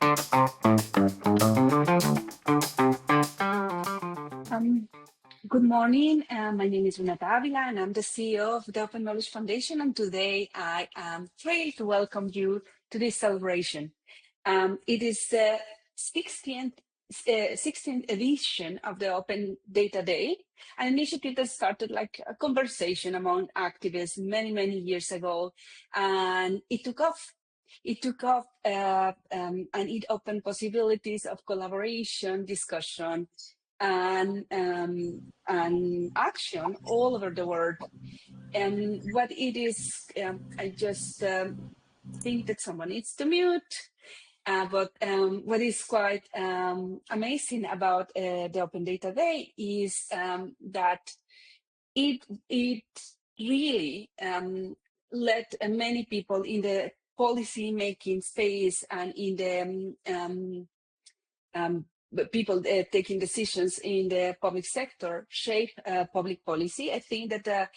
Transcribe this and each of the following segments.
Good morning. My name is Renata Ávila, and I'm the CEO of the Open Knowledge Foundation. And today I am thrilled to welcome you to this celebration. It is the 16th edition of the Open Data Day, an initiative that started like a conversation among activists many, many years ago, and it took off. It took off and it opened possibilities of collaboration, discussion, and action all over the world. And what it is, I just think that someone needs to mute. But what is quite amazing about the Open Data Day is that it really let many people in the policy making space and in the people taking decisions in the public sector shape public policy. I think that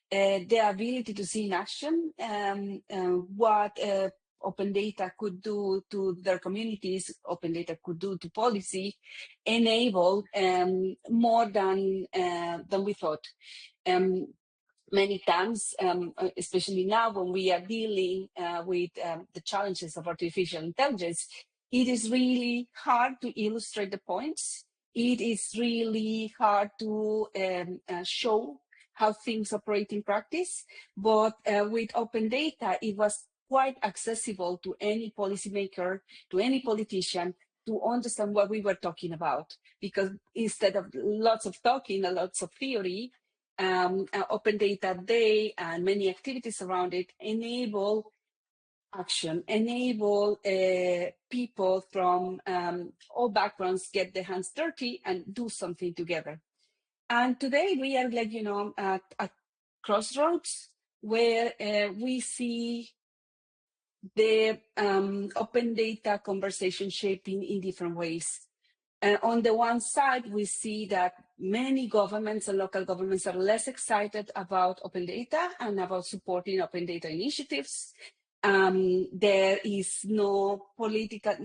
the ability to see in action what open data could do to their communities, open data could do to policy, enable more than we thought. Many times, especially now when we are dealing with the challenges of artificial intelligence, it is really hard to illustrate the points. It is really hard to show how things operate in practice. But with open data, it was quite accessible to any policymaker, to any politician, to understand what we were talking about. Because instead of lots of talking and lots of theory, Open Data Day and many activities around it enable action, enable people from all backgrounds get their hands dirty and do something together. And today we are like, at a crossroads where we see the open data conversation shaping in different ways. On the one side, we see that many governments and local governments are less excited about open data and about supporting open data initiatives. There is no political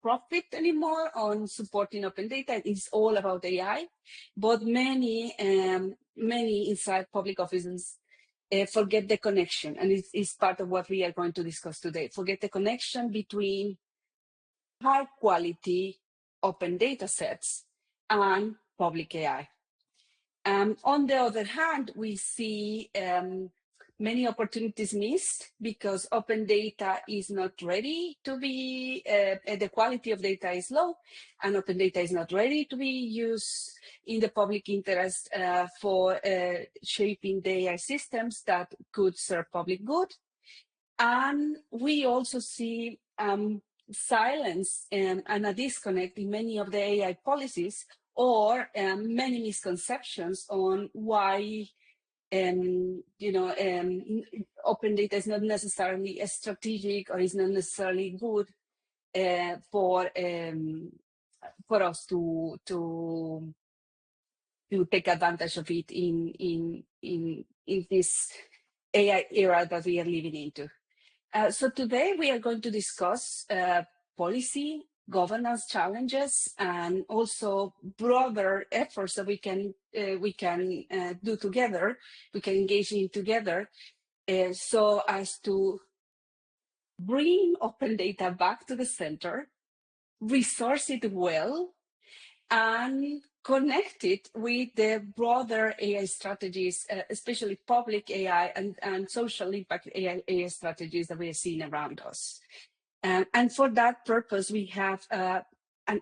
profit anymore on supporting open data. It's all about AI. But many inside public offices forget the connection, and it's part of what we are going to discuss today. Forget the connection between high quality open data sets and public AI. On the other hand, we see many opportunities missed because open data is not ready to be, the quality of data is low, and open data is not ready to be used in the public interest for shaping the AI systems that could serve public good. And we also see silence and a disconnect in many of the AI policies, or many misconceptions on why open data is not necessarily strategic or is not necessarily good for us to take advantage of it in this AI era that we are living into. So today we are going to discuss policy, governance challenges, and also broader efforts that we can do together, we can engage in together, so as to bring open data back to the center, resource it well, and connect it with the broader AI strategies, especially public AI and social impact AI strategies that we are seeing around us. And for that purpose, we have an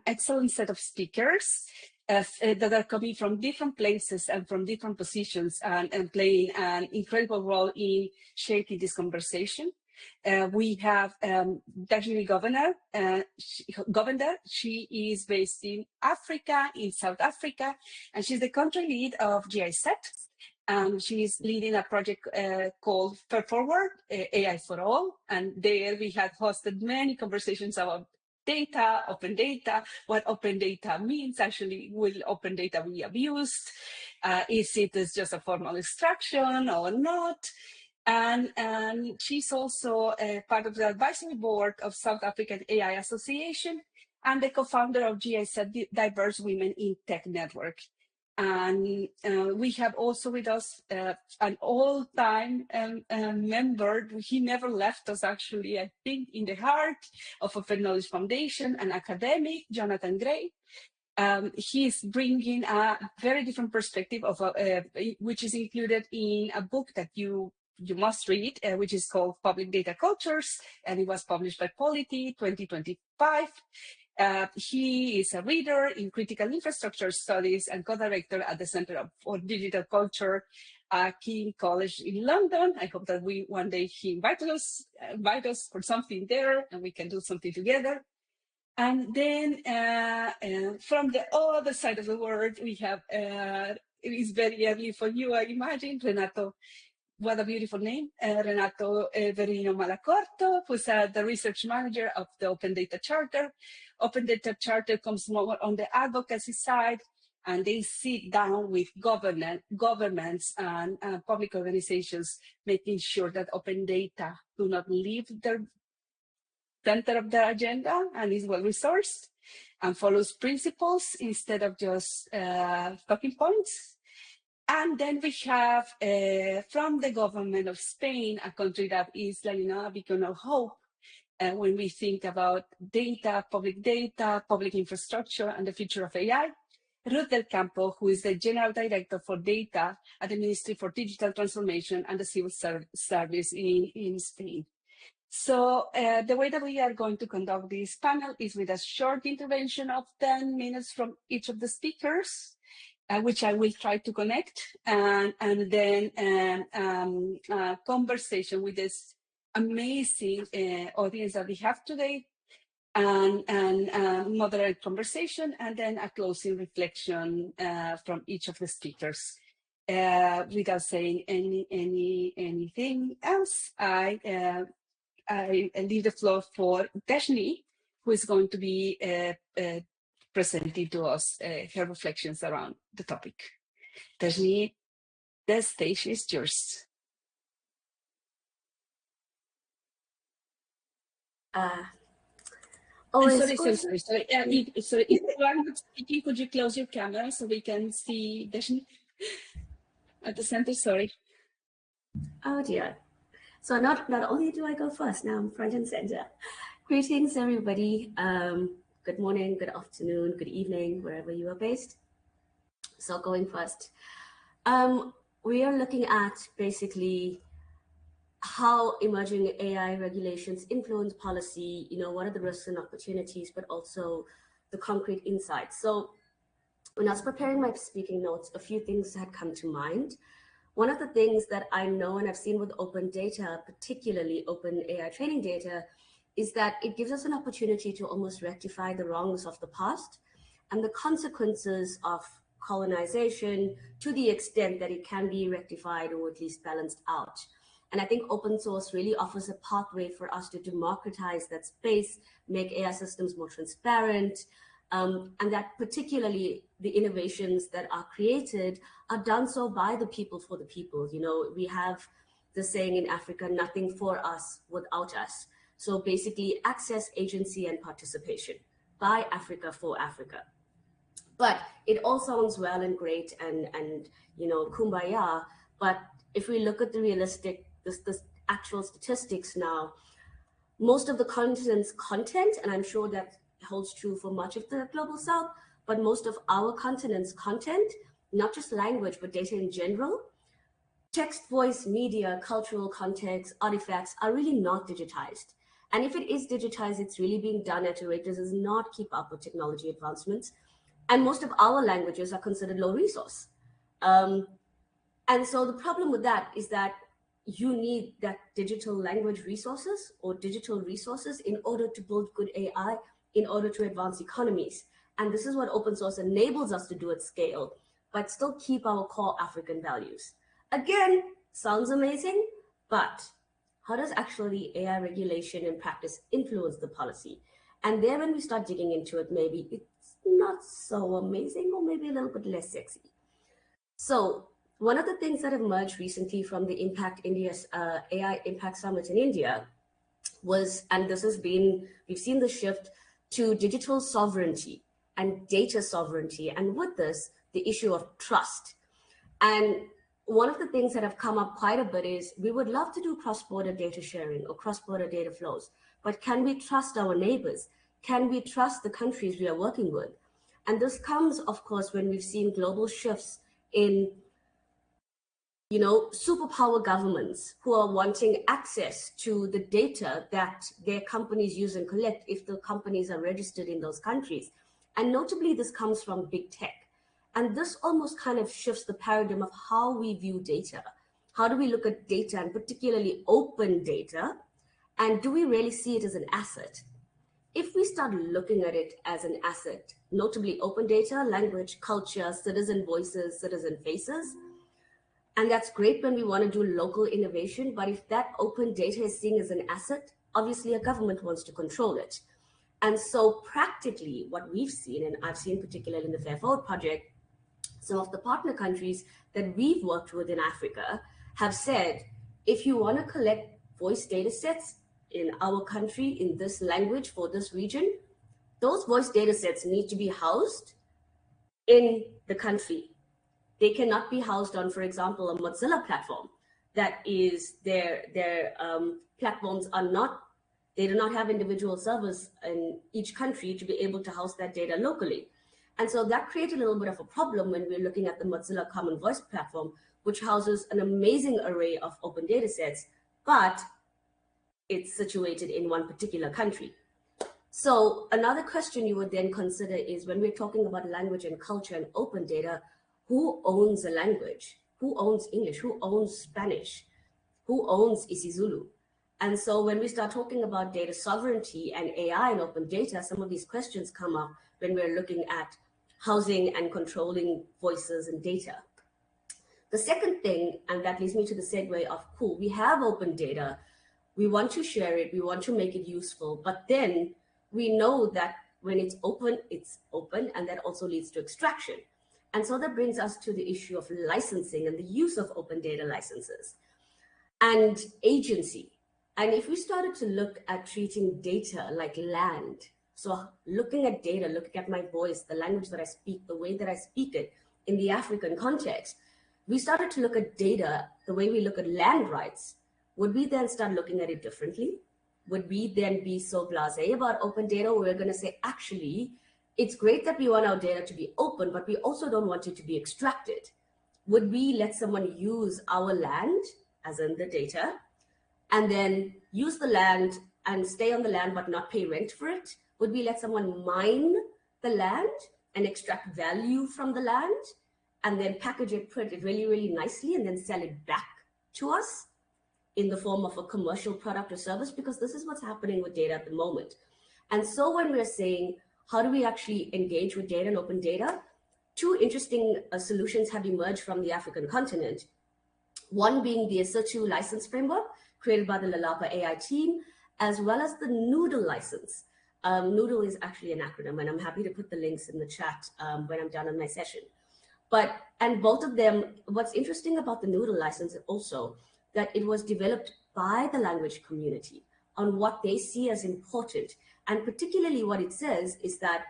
excellent set of speakers that are coming from different places and from different positions and playing an incredible role in shaping this conversation. We have Deshni Govender. She is based in Africa, in South Africa, and she's the country lead of GIZ. She is leading a project called Fair Forward, AI for All. And there we have hosted many conversations about data, what open data means. Actually, will open data be abused? Is it just a formal instruction or not? And she's also part of the advisory board of South African AI Association and the co-founder of GIZ Diverse Women in Tech Network. And we have also with us an all-time member. He never left us, actually, I think, in the heart of Open Knowledge Foundation, an academic, Jonathan Gray. He's bringing a very different perspective of which is included in a book that you must read, which is called Public Data Cultures, and it was published by Polity 2025. He is a reader in critical infrastructure studies and co-director at the Center for Digital Culture at King College in London. I hope that one day he invite us for something there and we can do something together. And then from the other side of the world, we have, it is very early for you, I imagine, Renato. What a beautiful name, Renato Berrino Malaccorto, who's the research manager of the Open Data Charter. Open Data Charter comes more on the advocacy side, and they sit down with governments and public organizations, making sure that open data do not leave their center of the agenda and is well resourced and follows principles instead of just talking points. And then we have from the government of Spain, a country that is like, a beacon of hope when we think about data, public infrastructure, and the future of AI. Ruth del Campo, who is the General Director for Data at the Ministry for Digital Transformation and the Civil Service in Spain. So the way that we are going to conduct this panel is with a short intervention of 10 minutes from each of the speakers, which I will try to connect, and then a conversation with this amazing audience that we have today, and moderate conversation, and then a closing reflection from each of the speakers. Without saying anything else, I leave the floor for Deshni, who is going to be presenting to us her reflections around the topic. Deshni, the stage is yours. Sorry. So if you are not speaking, could you close your camera so we can see Deshni at the center? Sorry. Oh dear. So not only do I go first, now I'm front and center. Greetings, everybody. Good morning, good afternoon, good evening, wherever you are based. So going first, we are looking at basically how emerging AI regulations influence policy, what are the risks and opportunities, but also the concrete insights. So when I was preparing my speaking notes, a few things had come to mind. One of the things that I know and I've seen with open data, particularly open AI training data, is that it gives us an opportunity to almost rectify the wrongs of the past and the consequences of colonization to the extent that it can be rectified or at least balanced out. And I think open source really offers a pathway for us to democratize that space, make AI systems more transparent, and that particularly the innovations that are created are done so by the people for the people. We have the saying in Africa, nothing for us without us. So basically access, agency, and participation by Africa for Africa. But it all sounds well and great and kumbaya, but if we look at the realistic, the actual statistics now, most of the continent's content, and I'm sure that holds true for much of the global south, but most of our continent's content, not just language, but data in general, text, voice, media, cultural context, artifacts are really not digitized. And if it is digitized, it's really being done at a rate that does not keep up with technology advancements. And most of our languages are considered low resource. And so the problem with that is that you need that digital language resources or digital resources in order to build good AI, in order to advance economies. And this is what open source enables us to do at scale, but still keep our core African values. Again, sounds amazing, but how does actually AI regulation and practice influence the policy? And there, when we start digging into it, maybe it's not so amazing or maybe a little bit less sexy. So One of the things that emerged recently from the AI Impact Summit in India was, and this has been, we've seen the shift to digital sovereignty and data sovereignty, and with this, the issue of trust. And one of the things that have come up quite a bit is we would love to do cross-border data sharing or cross-border data flows, but can we trust our neighbors? Can we trust the countries we are working with? And this comes, of course, when we've seen global shifts in superpower governments who are wanting access to the data that their companies use and collect if the companies are registered in those countries. And notably, this comes from big tech. And this almost kind of shifts the paradigm of how we view data. How do we look at data, and particularly open data? And do we really see it as an asset? If we start looking at it as an asset, notably open data, language, culture, citizen voices, citizen faces, and that's great when we want to do local innovation, but if that open data is seen as an asset, obviously a government wants to control it. And so practically what we've seen, and I've seen particularly in the Fair Forward project, some of the partner countries that we've worked with in Africa have said, if you want to collect voice data sets in our country, in this language for this region, those voice data sets need to be housed in the country. They cannot be housed on, for example, a Mozilla platform. That is, their platforms are not, they do not have individual servers in each country to be able to house that data locally. And so that creates a little bit of a problem when we're looking at the Mozilla Common Voice platform, which houses an amazing array of open data sets, but it's situated in one particular country. So another question you would then consider is, when we're talking about language and culture and open data, who owns a language? Who owns English? Who owns Spanish? Who owns isiZulu? And so when we start talking about data sovereignty and AI and open data, some of these questions come up when we're looking at housing and controlling voices and data. The second thing, and that leads me to the segue of, cool, we have open data, we want to share it, we want to make it useful, but then we know that when it's open, and that also leads to extraction. And so that brings us to the issue of licensing and the use of open data licenses and agency. And if we started to look at treating data like land, so looking at data, looking at my voice, the language that I speak, the way that I speak it in the African context, we started to look at data the way we look at land rights. Would we then start looking at it differently? Would we then be so blasé about open data, where we're going to say, actually, it's great that we want our data to be open, but we also don't want it to be extracted? Would we let someone use our land, as in the data, and then use the land and stay on the land but not pay rent for it? Would we let someone mine the land and extract value from the land and then package it, print it really, really nicely, and then sell it back to us in the form of a commercial product or service? Because this is what's happening with data at the moment. And so when we're saying, how do we actually engage with data and open data? Two interesting solutions have emerged from the African continent. One being the Assertu license framework created by the Lalapa AI team, as well as the Noodle license. Noodle is actually an acronym, and I'm happy to put the links in the chat when I'm done on my session. And both of them, what's interesting about the Noodle license also, that it was developed by the language community on what they see as important. And particularly what it says is that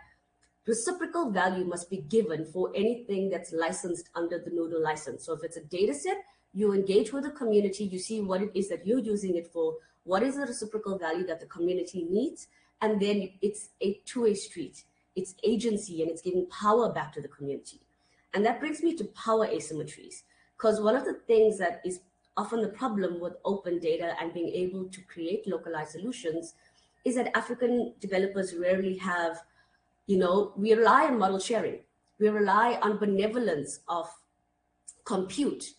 reciprocal value must be given for anything that's licensed under the Noodle license. So if it's a data set, you engage with the community, you see what it is that you're using it for, what is the reciprocal value that the community needs, and then it's a two-way street. It's agency, and it's giving power back to the community. And that brings me to power asymmetries, because one of the things that is often the problem with open data and being able to create localized solutions is that African developers rarely have, we rely on model sharing. We rely on benevolence of compute,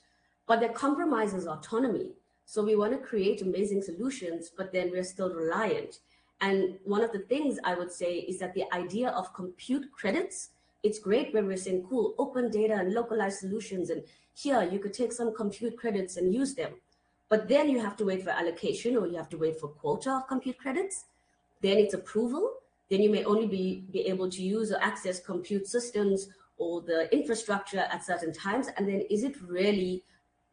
but that compromises autonomy. So we want to create amazing solutions, but then we're still reliant. And one of the things I would say is that the idea of compute credits, it's great when we're saying, cool, open data and localized solutions, and here you could take some compute credits and use them. But then you have to wait for allocation, or you have to wait for quota of compute credits. Then it's approval. Then you may only be able to use or access compute systems or the infrastructure at certain times? And then is it really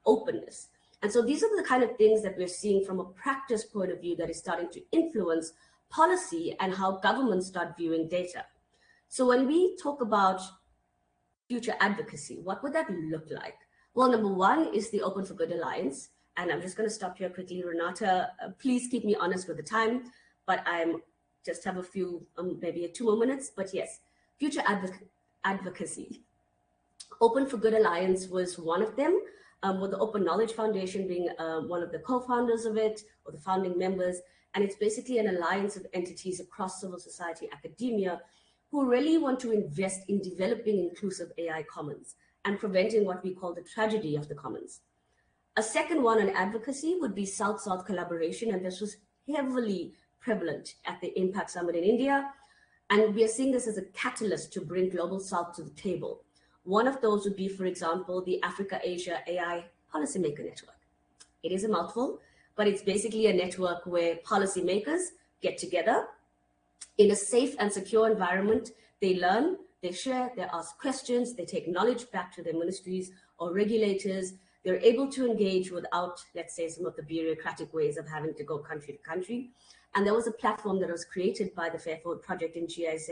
openness? And so these are the kind of things that we're seeing from a practice point of view that is starting to influence policy and how governments start viewing data. So when we talk about future advocacy, what would that look like? Well, number one is the Open for Good Alliance. And I'm just going to stop here quickly. Renata, please keep me honest with the time, but I'm just have a few, maybe 2 more minutes. But yes, future advocacy. Open for Good Alliance was one of them, with the Open Knowledge Foundation being one of the co-founders of it, or the founding members. And it's basically an alliance of entities across civil society, academia, who really want to invest in developing inclusive AI commons and preventing what we call the tragedy of the commons. A second one on advocacy would be South-South collaboration, and this was heavily prevalent at the Impact Summit in India. And we are seeing this as a catalyst to bring Global South to the table. One of those would be, for example, the Africa-Asia AI Policymaker Network. It is a mouthful, but it's basically a network where policymakers get together in a safe and secure environment. They learn, they share, they ask questions, they take knowledge back to their ministries or regulators. They're able to engage without, let's say, some of the bureaucratic ways of having to go country to country. And there was a platform that was created by the Fair Forward Project in GIZ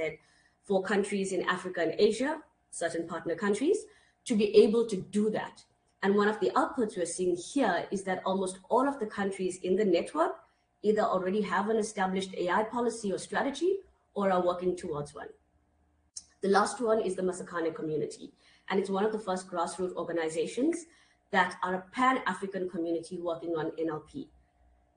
for countries in Africa and Asia, certain partner countries, to be able to do that. And one of the outputs we're seeing here is that almost all of the countries in the network either already have an established AI policy or strategy or are working towards one. The last one is the Masakane community. And it's one of the first grassroots organizations that are a pan-African community working on NLP.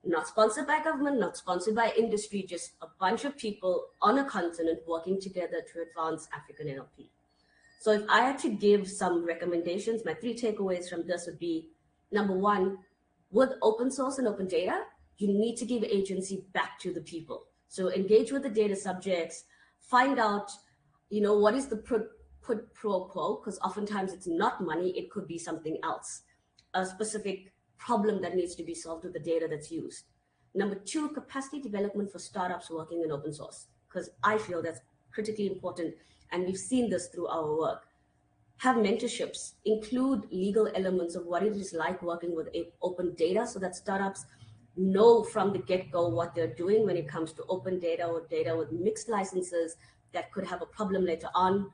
Not sponsored by government, not sponsored by industry, just a bunch of people on a continent working together to advance African NLP. So if I had to give some recommendations, my 3 takeaways from this would be, number one, with open source and open data, you need to give agency back to the people. So engage with the data subjects, find out, what is the quid pro quo, because oftentimes it's not money, it could be something else, a specific problem that needs to be solved with the data that's used. Number 2, capacity development for startups working in open source, because I feel that's critically important, and we've seen this through our work. Have mentorships, include legal elements of what it is like working with open data so that startups know from the get-go what they're doing when it comes to open data or data with mixed licenses that could have a problem later on.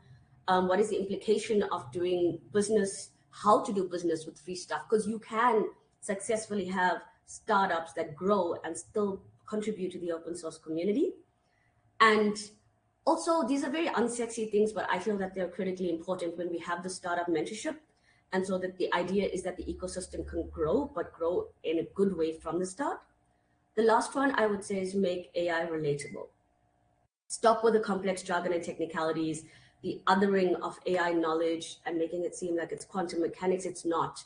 What is the implication of doing business, how to do business with free stuff? Because you can successfully have startups that grow and still contribute to the open source community. And also, these are very unsexy things, but I feel that they're critically important when we have the startup mentorship. And so that the idea is that the ecosystem can grow, but grow in a good way from the start. The last one I would say is make AI relatable. Stop with the complex jargon and technicalities, the othering of AI knowledge and making it seem like it's quantum mechanics. It's not.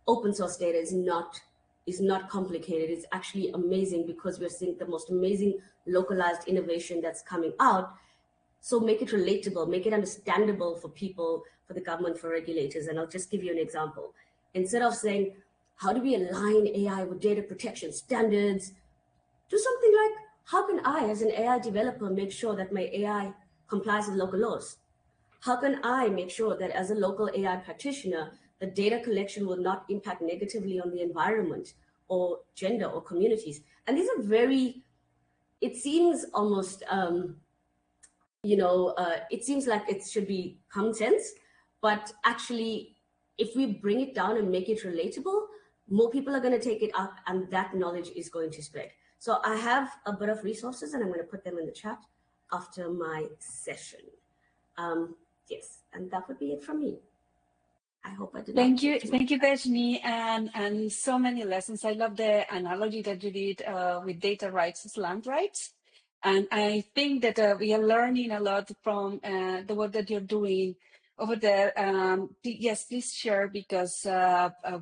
Open source data is not complicated. It's actually amazing because we're seeing the most amazing localized innovation that's coming out. So make it relatable, make it understandable for people, for the government, for regulators. And I'll just give you an example. Instead of saying, how do we align AI with data protection standards? Do something like, how can I, as an AI developer, make sure that my AI complies with local laws? How can I make sure that as a local AI practitioner, the data collection will not impact negatively on the environment or gender or communities? And these are it seems almost, it seems like it should be common sense, but actually, if we bring it down and make it relatable, more people are going to take it up and that knowledge is going to spread. So I have a bit of resources and I'm going to put them in the chat after my session. Yes, and that would be it from me. I hope I did. Thank you, Deshni, and so many lessons. I love the analogy that you did with data rights as land rights. And I think that we are learning a lot from the work that you're doing over there. Yes, please share, because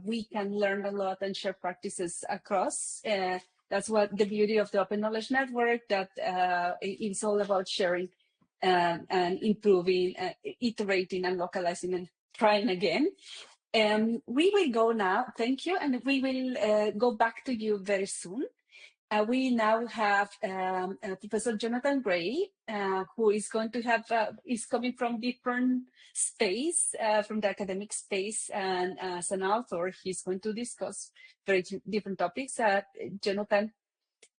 we can learn a lot and share practices across. That's what the beauty of the Open Knowledge Network, that it's all about sharing and improving, iterating and localizing and trying again. We will go now. Thank you. And we will go back to you very soon. we now have Professor Jonathan Gray, who is going to have is coming from different space, from the academic space, and as an author, he's going to discuss very different topics. Jonathan,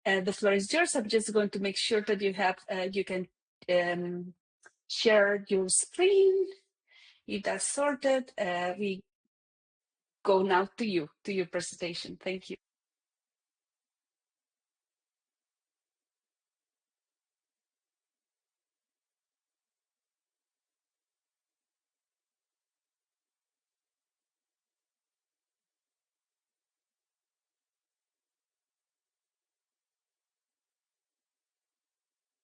the floor is yours. I'm just going to make sure that you have you can share your screen. If that's sorted, we go now to you, to your presentation. Thank you.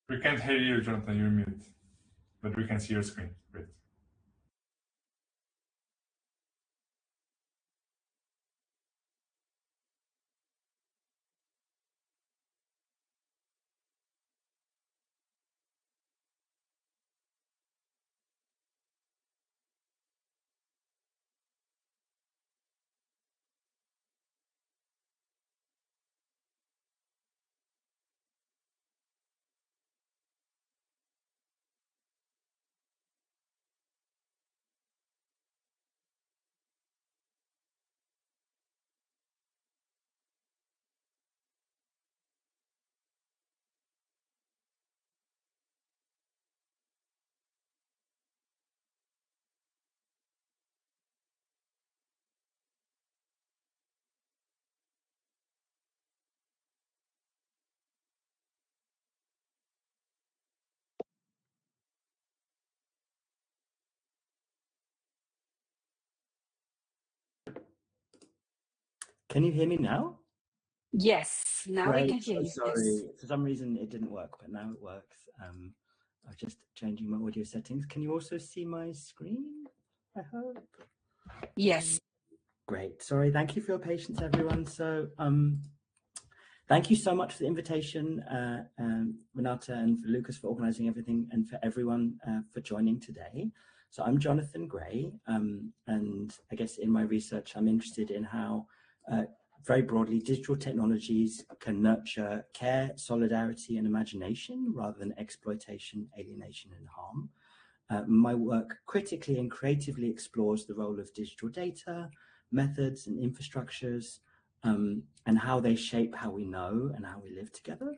We can't hear you, Jonathan, you're mute, but we can see your screen. Great. Can you hear me now? Yes, now we can hear you. Sorry, Yes. for some reason it didn't work, but now it works. I was just changing my audio settings. Can you also see my screen? I hope. Yes. Great. Sorry. Thank you for your patience, everyone. So, thank you so much for the invitation, Renata, and for Lucas for organizing everything, and for everyone for joining today. So I'm Jonathan Gray, and I guess in my research, I'm interested in how, very broadly, digital technologies can nurture care, solidarity, and imagination rather than exploitation, alienation, and harm. My work critically and creatively explores the role of digital data, methods, and infrastructures, and how they shape how we know and how we live together,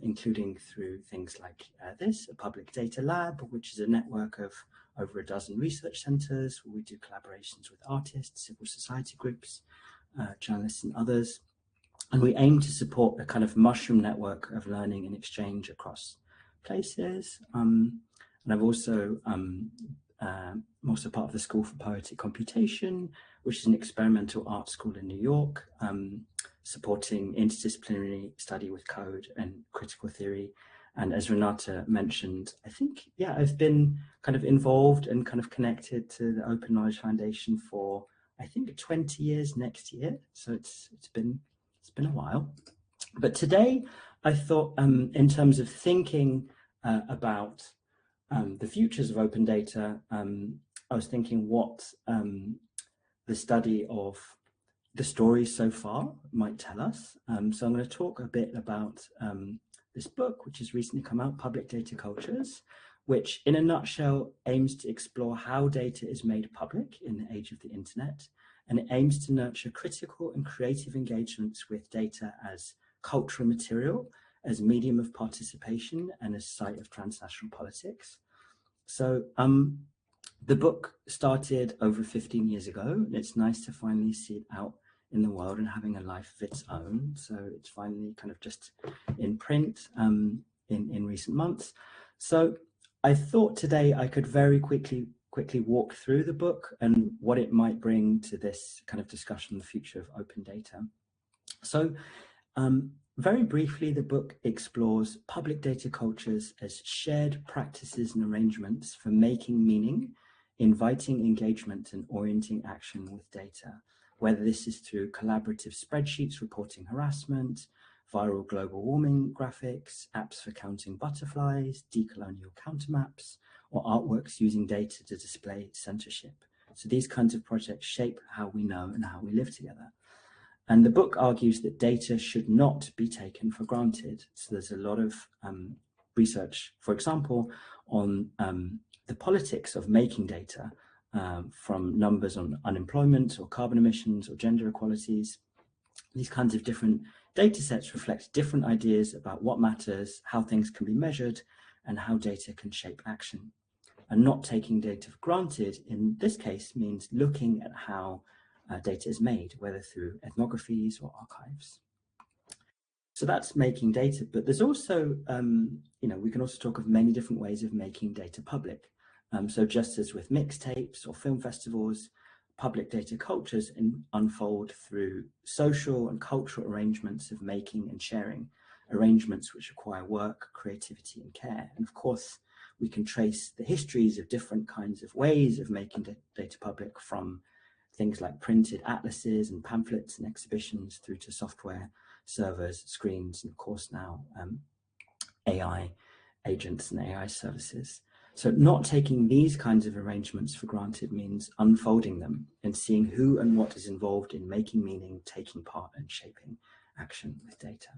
including through things like this, a public data lab, which is a network of over a dozen research centers where we do collaborations with artists, civil society groups, journalists, and others. And we aim to support a kind of mushroom network of learning and exchange across places. And I'm also part of the School for Poetic Computation, which is an experimental art school in New York, supporting interdisciplinary study with code and critical theory. And as Renata mentioned, I think, yeah, I've been kind of involved and kind of connected to the Open Knowledge Foundation for, I think, 20 years next year. So it's been a while. But today, I thought, in terms of thinking about the futures of open data, I was thinking what the study of the stories so far might tell us. So I'm going to talk a bit about this book, which has recently come out, Public Data Cultures, which in a nutshell aims to explore how data is made public in the age of the internet. And it aims to nurture critical and creative engagements with data as cultural material, as medium of participation, and as site of transnational politics. So the book started over 15 years ago, and it's nice to finally see it out in the world and having a life of its own. So it's finally kind of just in print in recent months. So I thought today I could very quickly walk through the book and what it might bring to this kind of discussion on the future of open data. So very briefly, the book explores public data cultures as shared practices and arrangements for making meaning, inviting engagement, and orienting action with data, whether this is through collaborative spreadsheets reporting harassment, viral global warming graphics, apps for counting butterflies, decolonial countermaps, or artworks using data to display censorship. So these kinds of projects shape how we know and how we live together. And the book argues that data should not be taken for granted. So there's a lot of research, for example, on the politics of making data, from numbers on unemployment or carbon emissions or gender equalities. These kinds of different data sets reflect different ideas about what matters, how things can be measured, and how data can shape action. And not taking data for granted in this case means looking at how data is made, whether through ethnographies or archives. So that's making data, but there's also, we can also talk of many different ways of making data public. So just as with mixtapes or film festivals, public data cultures unfold through social and cultural arrangements of making and sharing, arrangements which require work, creativity, and care. And of course, we can trace the histories of different kinds of ways of making data public, from things like printed atlases and pamphlets and exhibitions through to software, servers, screens, and of course now AI agents and AI services. So not taking these kinds of arrangements for granted means unfolding them and seeing who and what is involved in making meaning, taking part, and shaping action with data.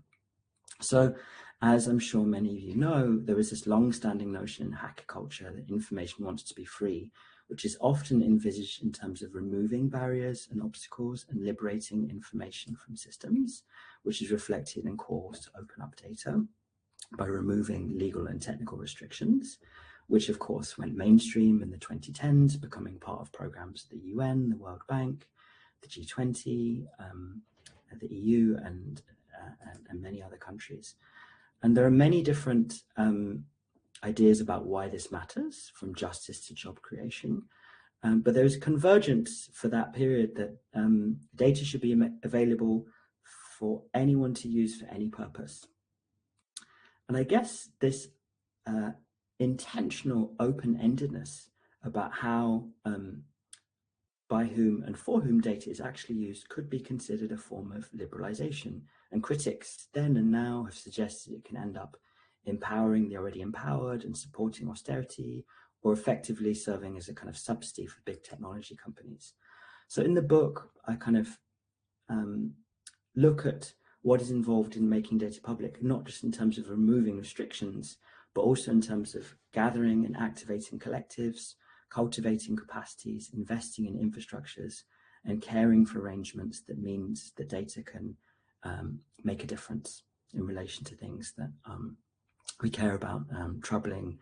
So, as I'm sure many of you know, there is this long-standing notion in hacker culture that information wants to be free, which is often envisaged in terms of removing barriers and obstacles and liberating information from systems, which is reflected in calls to open up data by removing legal and technical restrictions, which of course went mainstream in the 2010s, becoming part of programs of the UN, the World Bank, the G20, the EU, and many other countries. And there are many different ideas about why this matters, from justice to job creation. But there's convergence for that period that data should be available for anyone to use for any purpose. And I guess this intentional open-endedness about how, by whom and for whom data is actually used could be considered a form of liberalization. And critics then and now have suggested it can end up empowering the already empowered and supporting austerity, or effectively serving as a kind of subsidy for big technology companies. So in the book, I kind of look at what is involved in making data public, not just in terms of removing restrictions, but also in terms of gathering and activating collectives, cultivating capacities, investing in infrastructures, and caring for arrangements that means that data can make a difference in relation to things that we care about, troubling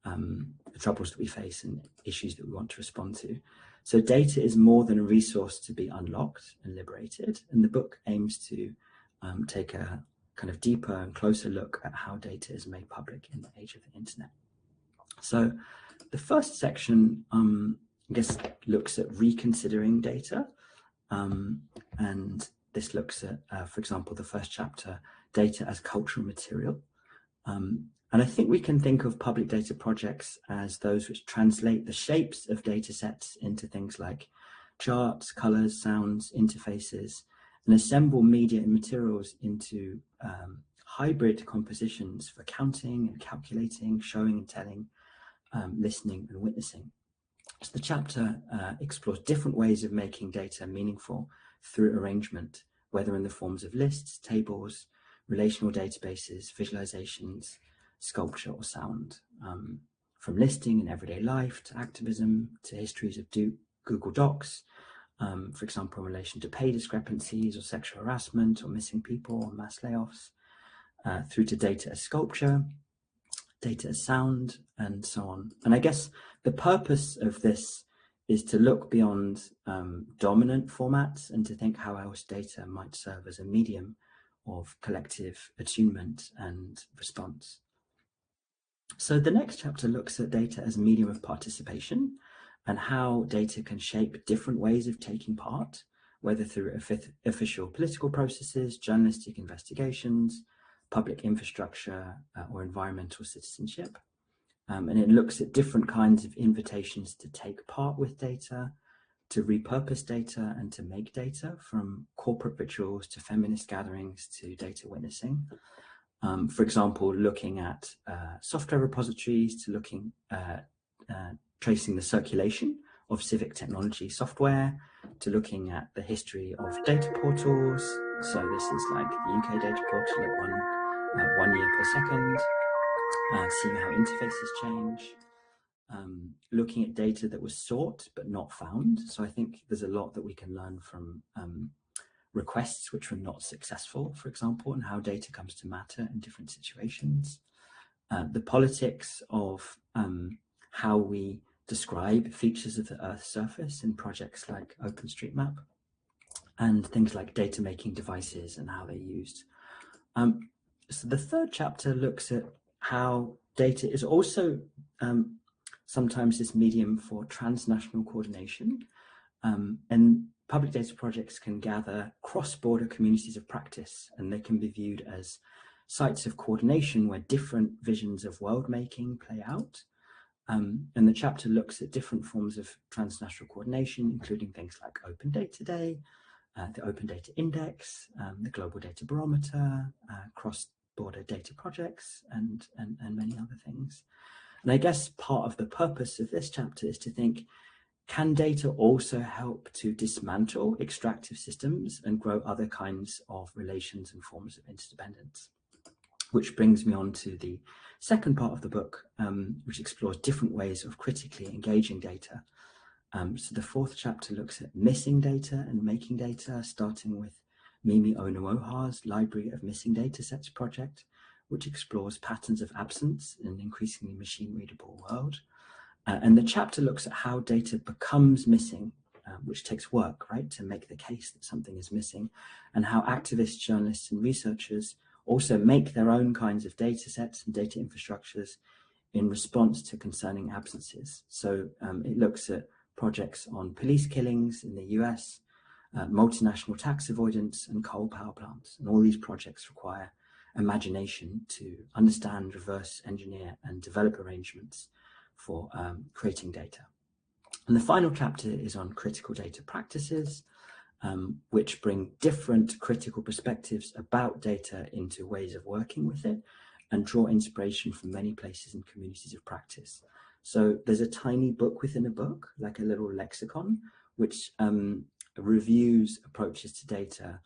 the troubles that we face and issues that we want to respond to. So data is more than a resource to be unlocked and liberated, and the book aims to take a kind of deeper and closer look at how data is made public in the age of the internet. So the first section, I guess, looks at reconsidering data, and this looks at, for example, the first chapter, data as cultural material. And I think we can think of public data projects as those which translate the shapes of data sets into things like charts, colors, sounds, interfaces, and assemble media and materials into hybrid compositions for counting and calculating, showing and telling, listening and witnessing. So the chapter explores different ways of making data meaningful through arrangement, whether in the forms of lists, tables, relational databases, visualizations, sculpture or sound, from listing in everyday life to activism to histories of Google Docs, for example, in relation to pay discrepancies or sexual harassment or missing people or mass layoffs, through to data as sculpture, data as sound, and so on. And I guess the purpose of this is to look beyond dominant formats and to think how else data might serve as a medium of collective attunement and response. So the next chapter looks at data as a medium of participation and how data can shape different ways of taking part, whether through official political processes, journalistic investigations, public infrastructure, or environmental citizenship. And it looks at different kinds of invitations to take part with data, to repurpose data and to make data, from corporate rituals to feminist gatherings to data witnessing. For example, looking at software repositories to looking at tracing the circulation of civic technology software, to looking at the history of data portals. So this is like the UK data portal at 1 year per second, seeing how interfaces change, looking at data that was sought but not found. So I think there's a lot that we can learn from requests which were not successful, for example, and how data comes to matter in different situations. The politics of how we describe features of the Earth's surface in projects like OpenStreetMap, and things like data making devices and how they're used. So the third chapter looks at how data is also sometimes this medium for transnational coordination, and public data projects can gather cross-border communities of practice, and they can be viewed as sites of coordination where different visions of world making play out. And the chapter looks at different forms of transnational coordination, including things like Open Data Day, the Open Data Index, the Global Data Barometer, cross-border data projects, and many other things. And I guess part of the purpose of this chapter is to think, can data also help to dismantle extractive systems and grow other kinds of relations and forms of interdependence? Which brings me on to the second part of the book, which explores different ways of critically engaging data. So the fourth chapter looks at missing data and making data, starting with Mimi Onuoha's Library of Missing Data Sets project, which explores patterns of absence in an increasingly machine-readable world. And the chapter looks at how data becomes missing, which takes work, right, to make the case that something is missing, and how activists, journalists, and researchers also make their own kinds of data sets and data infrastructures in response to concerning absences. So it looks at projects on police killings in the US, multinational tax avoidance, and coal power plants. And all these projects require imagination to understand, reverse engineer, and develop arrangements for creating data. And the final chapter is on critical data practices, which bring different critical perspectives about data into ways of working with it and draw inspiration from many places and communities of practice. So there's a tiny book within a book, like a little lexicon, which reviews approaches to data,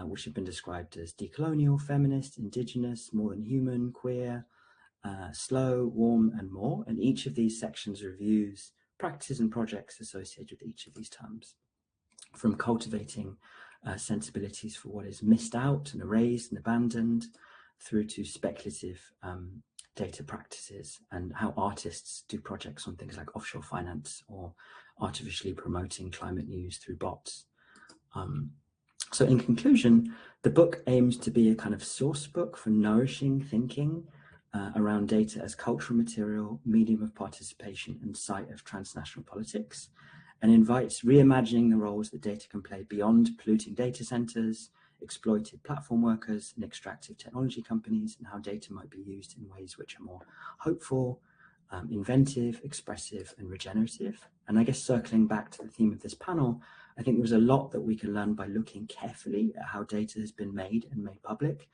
which have been described as decolonial, feminist, indigenous, more than human, queer, slow, warm, and more. And each of these sections reviews practices and projects associated with each of these terms, from cultivating sensibilities for what is missed out and erased and abandoned, through to speculative data practices and how artists do projects on things like offshore finance or artificially promoting climate news through bots. So in conclusion, the book aims to be a kind of source book for nourishing thinking around data as cultural material, medium of participation, and site of transnational politics, and invites reimagining the roles that data can play beyond polluting data centers, exploited platform workers, and extractive technology companies, and how data might be used in ways which are more hopeful, inventive, expressive, and regenerative. And I guess circling back to the theme of this panel, I think there was a lot that we can learn by looking carefully at how data has been made and made public.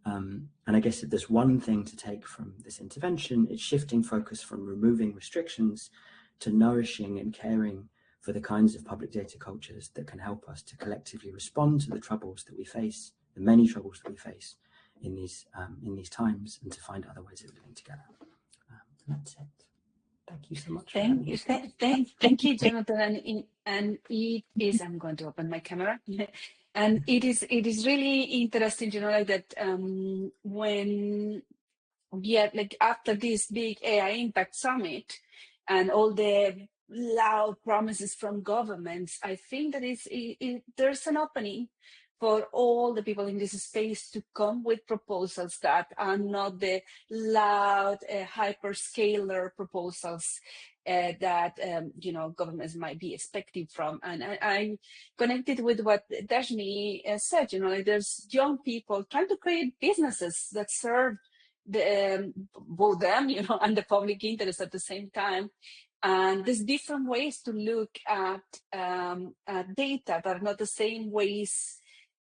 And I guess if there's one thing to take from this intervention, it's shifting focus from removing restrictions to nourishing and caring for the kinds of public data cultures that can help us to collectively respond to the troubles that we face, the many troubles that we face in these times, and to find other ways of living together. That's it. Thank you so much. Thank you, Jonathan. And it is, I'm going to open my camera. And it is really interesting, like that when, like after this big AI Impact Summit and all the loud promises from governments, I think that there's an opening for all the people in this space to come with proposals that are not the loud hyperscaler proposals that governments might be expecting from. And I connected with what Deshni said. Like there's young people trying to create businesses that serve both them, and the public interest at the same time. And there's different ways to look at data that are not the same ways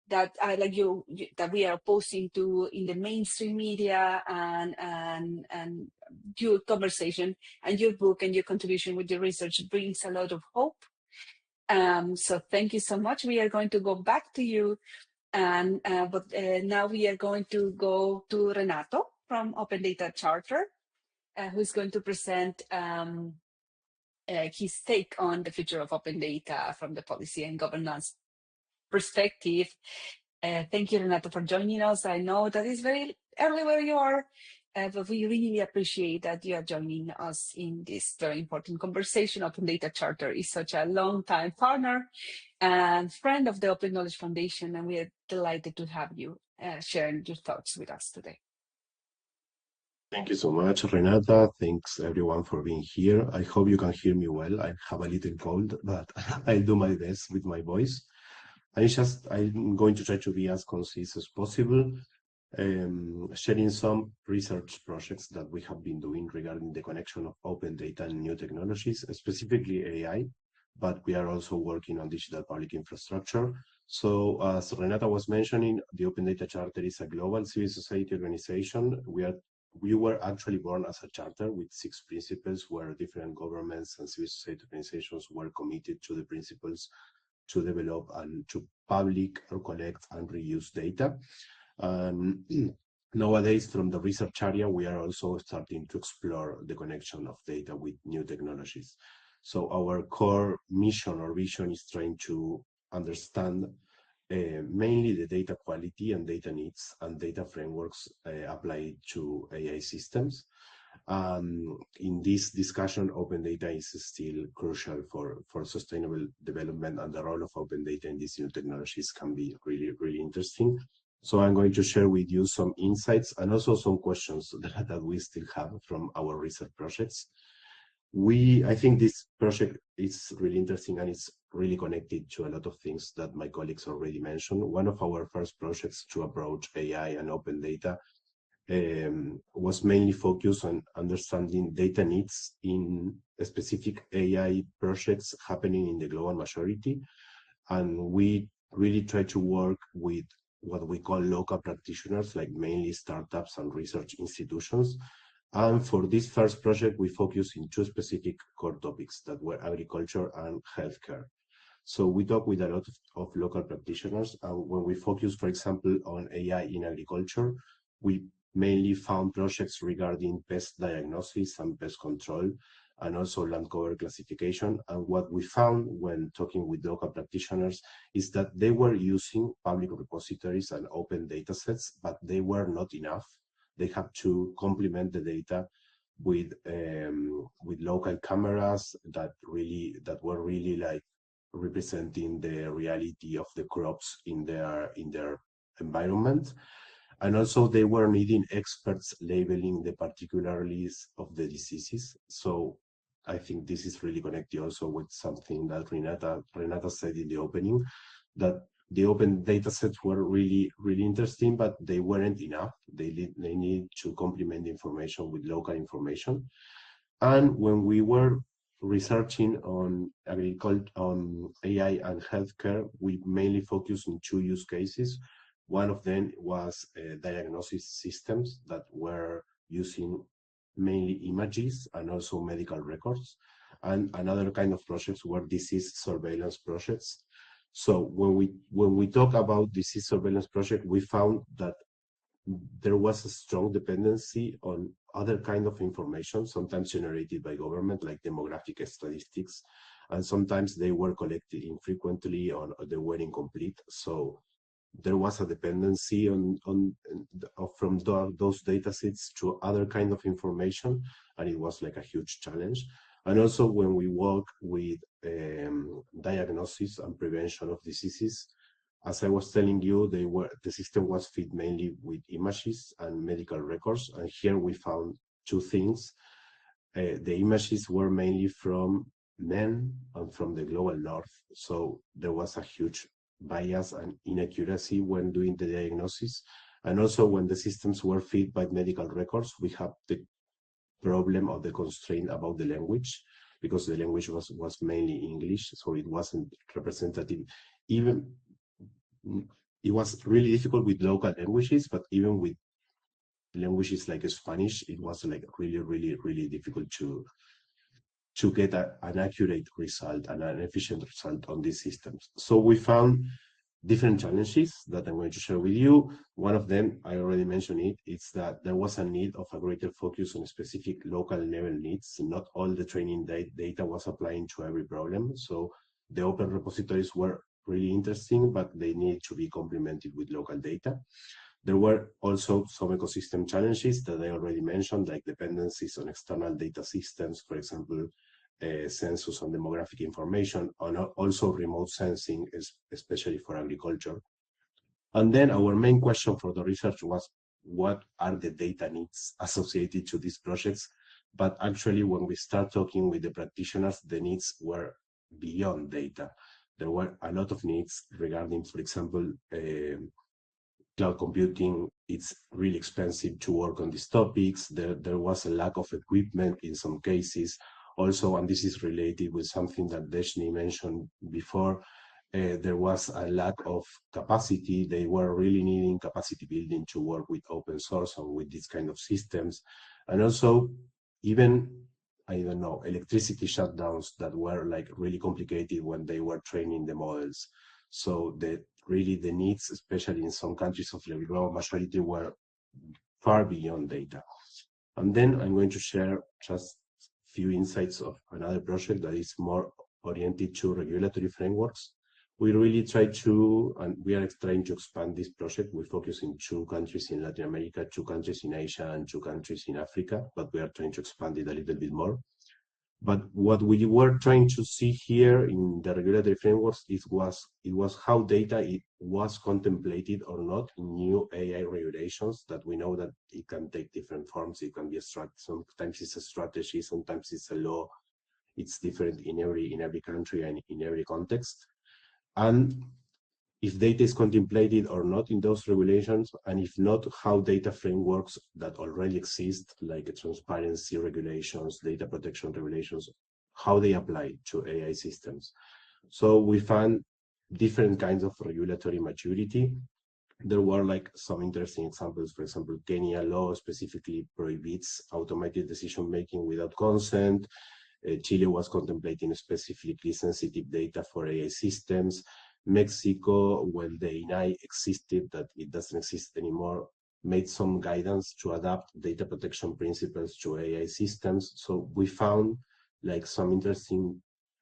that like you that we are posting to in the mainstream media, and your conversation and your book and your contribution with your research brings a lot of hope. So thank you so much. We are going to go back to you, and but now we are going to go to Renato from Open Data Charter, who's going to present his take on the future of open data from the policy and governance perspective. Thank you, Renato, for joining us. I know that it's very early where you are, but we really appreciate that you are joining us in this very important conversation. Open Data Charter is such a long-time partner and friend of the Open Knowledge Foundation, and we are delighted to have you sharing your thoughts with us today. Thank you so much, Renata. Thanks everyone for being here. I hope you can hear me well. I have a little cold, but I'll do my best with my voice. I'm going to try to be as concise as possible, sharing some research projects that we have been doing regarding the connection of open data and new technologies, specifically AI, but we are also working on digital public infrastructure. So as Renata was mentioning, the Open Data Charter is a global civil society organization. We were actually born as a charter with 6 principles where different governments and civil society organizations were committed to the principles to develop and to public or collect and reuse data. Nowadays, from the research area, we are also starting to explore the connection of data with new technologies. So our core mission or vision is trying to understand mainly the data quality and data needs and data frameworks applied to AI systems. In this discussion, open data is still crucial for sustainable development, and the role of open data in these new technologies can be really, really interesting. So I'm going to share with you some insights and also some questions that we still have from our research projects. I think this project is really interesting and it's really connected to a lot of things that my colleagues already mentioned. One of our first projects to approach AI and open data was mainly focused on understanding data needs in specific AI projects happening in the global majority. And we really try to work with what we call local practitioners, like mainly startups and research institutions. And for this first project, we focused in 2 specific core topics that were agriculture and healthcare. So we talk with a lot of local practitioners. And when we focus, for example, on AI in agriculture, we mainly found projects regarding pest diagnosis and pest control, and also land cover classification. And what we found when talking with local practitioners is that they were using public repositories and open data sets, but they were not enough. They have to complement the data with local cameras that were really like representing the reality of the crops in their environment. And also they were needing experts labeling the particularities of the diseases. So I think this is really connected also with something that Renata said in the opening, that the open data sets were really, really interesting, but they weren't enough. They need to complement the information with local information. And when we were researching on agriculture, on AI and healthcare, we mainly focused on 2 use cases. One of them was diagnosis systems that were using mainly images and also medical records. And another kind of projects were disease surveillance projects. So when we talk about disease surveillance project, we found that there was a strong dependency on other kind of information, sometimes generated by government, like demographic statistics, and sometimes they were collected infrequently or they were incomplete. So there was a dependency from those data sets to other kind of information, and it was like a huge challenge. And also when we work with diagnosis and prevention of diseases, as I was telling you, the system was fed mainly with images and medical records. And here we found 2 things. The images were mainly from men and from the global north. So there was a huge bias and inaccuracy when doing the diagnosis. And also when the systems were fed by medical records, we have the problem of the constraint about the language, because the language was mainly English, so it wasn't representative. Even it was really difficult with local languages, but even with languages like Spanish, it was like really difficult to get an accurate result and an efficient result on these systems. So we found different challenges that I'm going to share with you. One of them, I already mentioned it, it's that there was a need of a greater focus on specific local level needs. Not all the training data was applying to every problem. So the open repositories were really interesting, but they need to be complemented with local data. There were also some ecosystem challenges that I already mentioned, like dependencies on external data systems, for example, census and demographic information, and also remote sensing, especially for agriculture. And then our main question for the research was, what are the data needs associated to these projects? But actually, when we start talking with the practitioners, the needs were beyond data. There were a lot of needs regarding, for example, cloud computing. It's really expensive to work on these topics. There was a lack of equipment in some cases. Also, and this is related with something that Deshni mentioned before, there was a lack of capacity. They were really needing capacity building to work with open source and with these kind of systems. And also, even, I don't know, electricity shutdowns that were like really complicated when they were training the models. So really the needs, especially in some countries of the global majority, were far beyond data. And then I'm going to share just a few insights of another project that is more oriented to regulatory frameworks. We really try to, and we are trying to expand this project. We focus in 2 countries in Latin America, 2 countries in Asia, and 2 countries in Africa, but we are trying to expand it a little bit more. But what we were trying to see here in the regulatory frameworks was how data was contemplated or not in new AI regulations, that we know that it can take different forms. It can be a strategy, sometimes it's a strategy, sometimes it's a law. It's different in every country and in every context. And if data is contemplated or not in those regulations, and if not, how data frameworks that already exist, like transparency regulations, data protection regulations, how they apply to AI systems. So we found different kinds of regulatory maturity. There were like some interesting examples. For example, Kenya law specifically prohibits automated decision-making without consent. Chile was contemplating specifically sensitive data for AI systems. Mexico, when the INAI existed, that it doesn't exist anymore, made some guidance to adapt data protection principles to AI systems. So we found like some interesting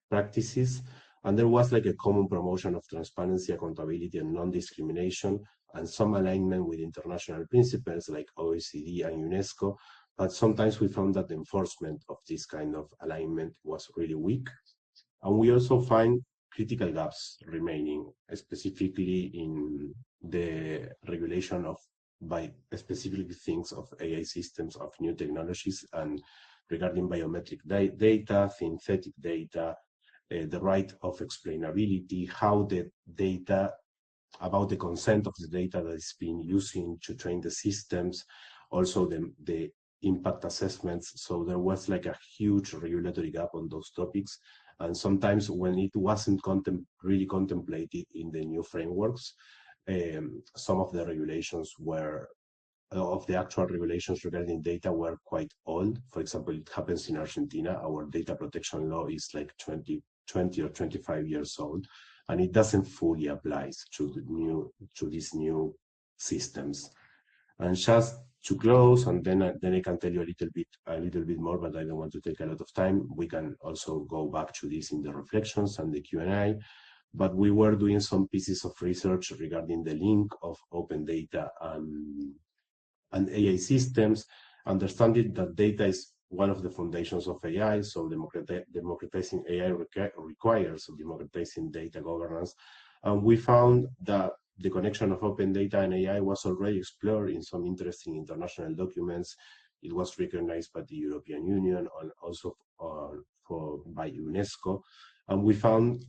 practices, and there was like a common promotion of transparency, accountability, and non-discrimination, and some alignment with international principles like OECD and UNESCO. But sometimes we found that the enforcement of this kind of alignment was really weak. And we also find critical gaps remaining, specifically in the regulation of by specific things of AI systems, of new technologies, and regarding biometric data, synthetic data, the right of explainability, how the data, about the consent of the data that is being used to train the systems, also the impact assessments. So there was like a huge regulatory gap on those topics. And sometimes when it wasn't really contemplated in the new frameworks, some of the regulations were, of the actual regulations regarding data were quite old. For example, it happens in Argentina. Our data protection law is like 20 or 25 years old, and it doesn't fully apply to these new systems. And just to close, and then I can tell you a little bit more, but I don't want to take a lot of time. We can also go back to this in the reflections and the Q&A. But we were doing some pieces of research regarding the link of open data and AI systems, understanding that data is one of the foundations of AI. So democratizing AI requires democratizing data governance. And we found that the connection of open data and AI was already explored in some interesting international documents. It was recognized by the European Union and also by UNESCO. And we found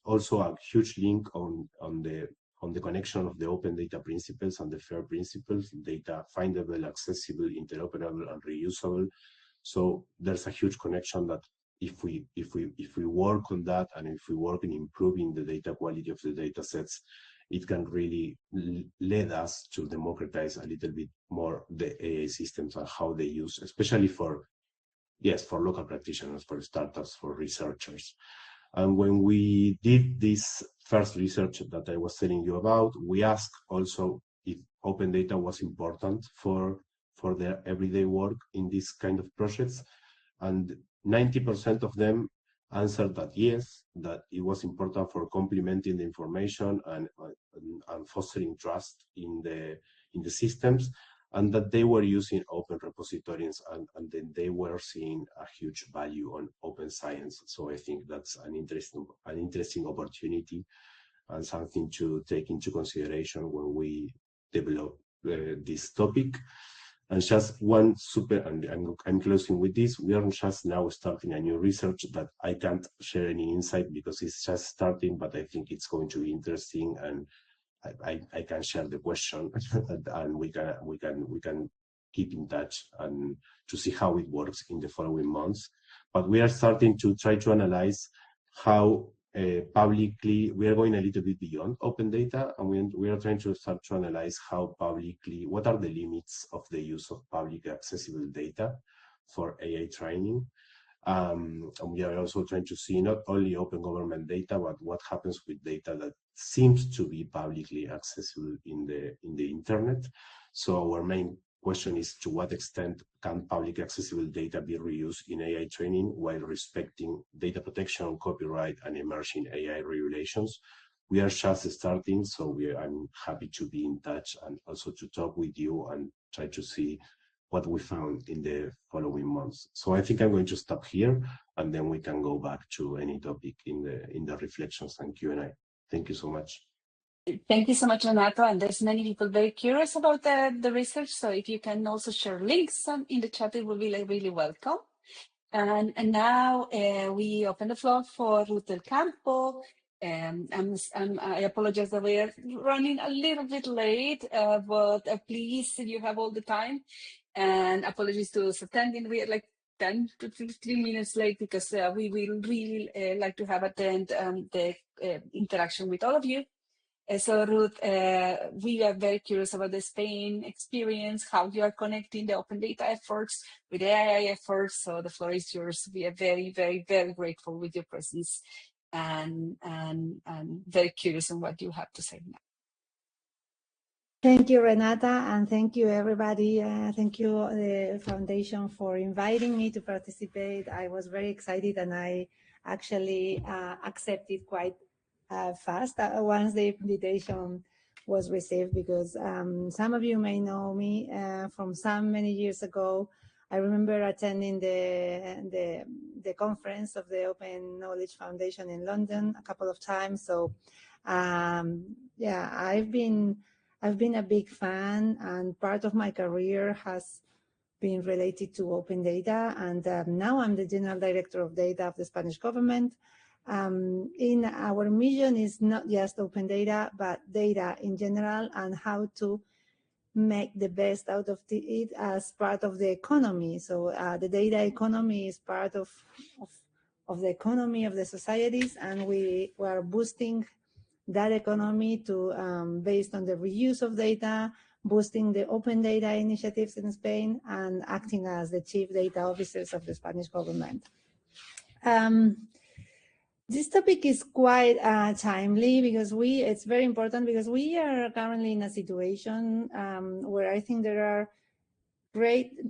also a huge link on the connection of the open data principles and the FAIR principles, data findable, accessible, interoperable, and reusable. So there's a huge connection that if we work on that, and if we work in improving the data quality of the data sets, it can really lead us to democratize a little bit more the AI systems and how they use, especially for local practitioners, for startups, for researchers. And when we did this first research that I was telling you about, we asked also if open data was important for their everyday work in this kind of projects. And 90% of them answered that yes, that it was important for complementing the information and fostering trust in the systems, and that they were using open repositories, and then they were seeing a huge value on open science. So I think that's an interesting opportunity and something to take into consideration when we develop this topic. And just one and I'm closing with this, we are just now starting a new research that I can't share any insight because it's just starting, but I think it's going to be interesting, and I can share the question and we can keep in touch and to see how it works in the following months. But we are starting to try to analyze how publicly, we are going a little bit beyond open data, and we are trying to start to analyze how publicly, what are the limits of the use of public accessible data for AI training. And we are also trying to see not only open government data, but what happens with data that seems to be publicly accessible in the internet. So our main question is, to what extent can public accessible data be reused in AI training while respecting data protection, copyright, and emerging AI regulations? We are just starting, so I'm happy to be in touch and also to talk with you and try to see what we found in the following months. So I think I'm going to stop here, and then we can go back to any topic in the reflections and Q&A. Thank you so much. Thank you so much, Renato. And there's many people very curious about the research. So if you can also share links in the chat, it will be really welcome. And now we open the floor for Ruth del Campo. I apologize that we are running a little bit late, but please, you have all the time. And apologies to those attending. We are like 10 to 15 minutes late because we will really like to have attend the interaction with all of you. So Ruth, we are very curious about the Spain experience, how you are connecting the open data efforts with AI efforts. So the floor is yours. We are very, very, very grateful with your presence and very curious on what you have to say now. Thank you, Renata, and thank you, everybody. Thank you, the Foundation, for inviting me to participate. I was very excited, and I actually accepted quite fast once the invitation was received, because some of you may know me from many years ago. I remember attending the conference of the Open Knowledge Foundation in London a couple of times. So yeah, I've been a big fan, and part of my career has been related to open data. And now I'm the General Director of Data of the Spanish government. In our mission is not just open data, but data in general, and how to make the best out of it as part of the economy. So the data economy is part of the economy of the societies, and we are boosting that economy to based on the reuse of data, boosting the open data initiatives in Spain, and acting as the chief data officers of the Spanish government. This topic is quite timely because it's very important, because we are currently in a situation where I think there are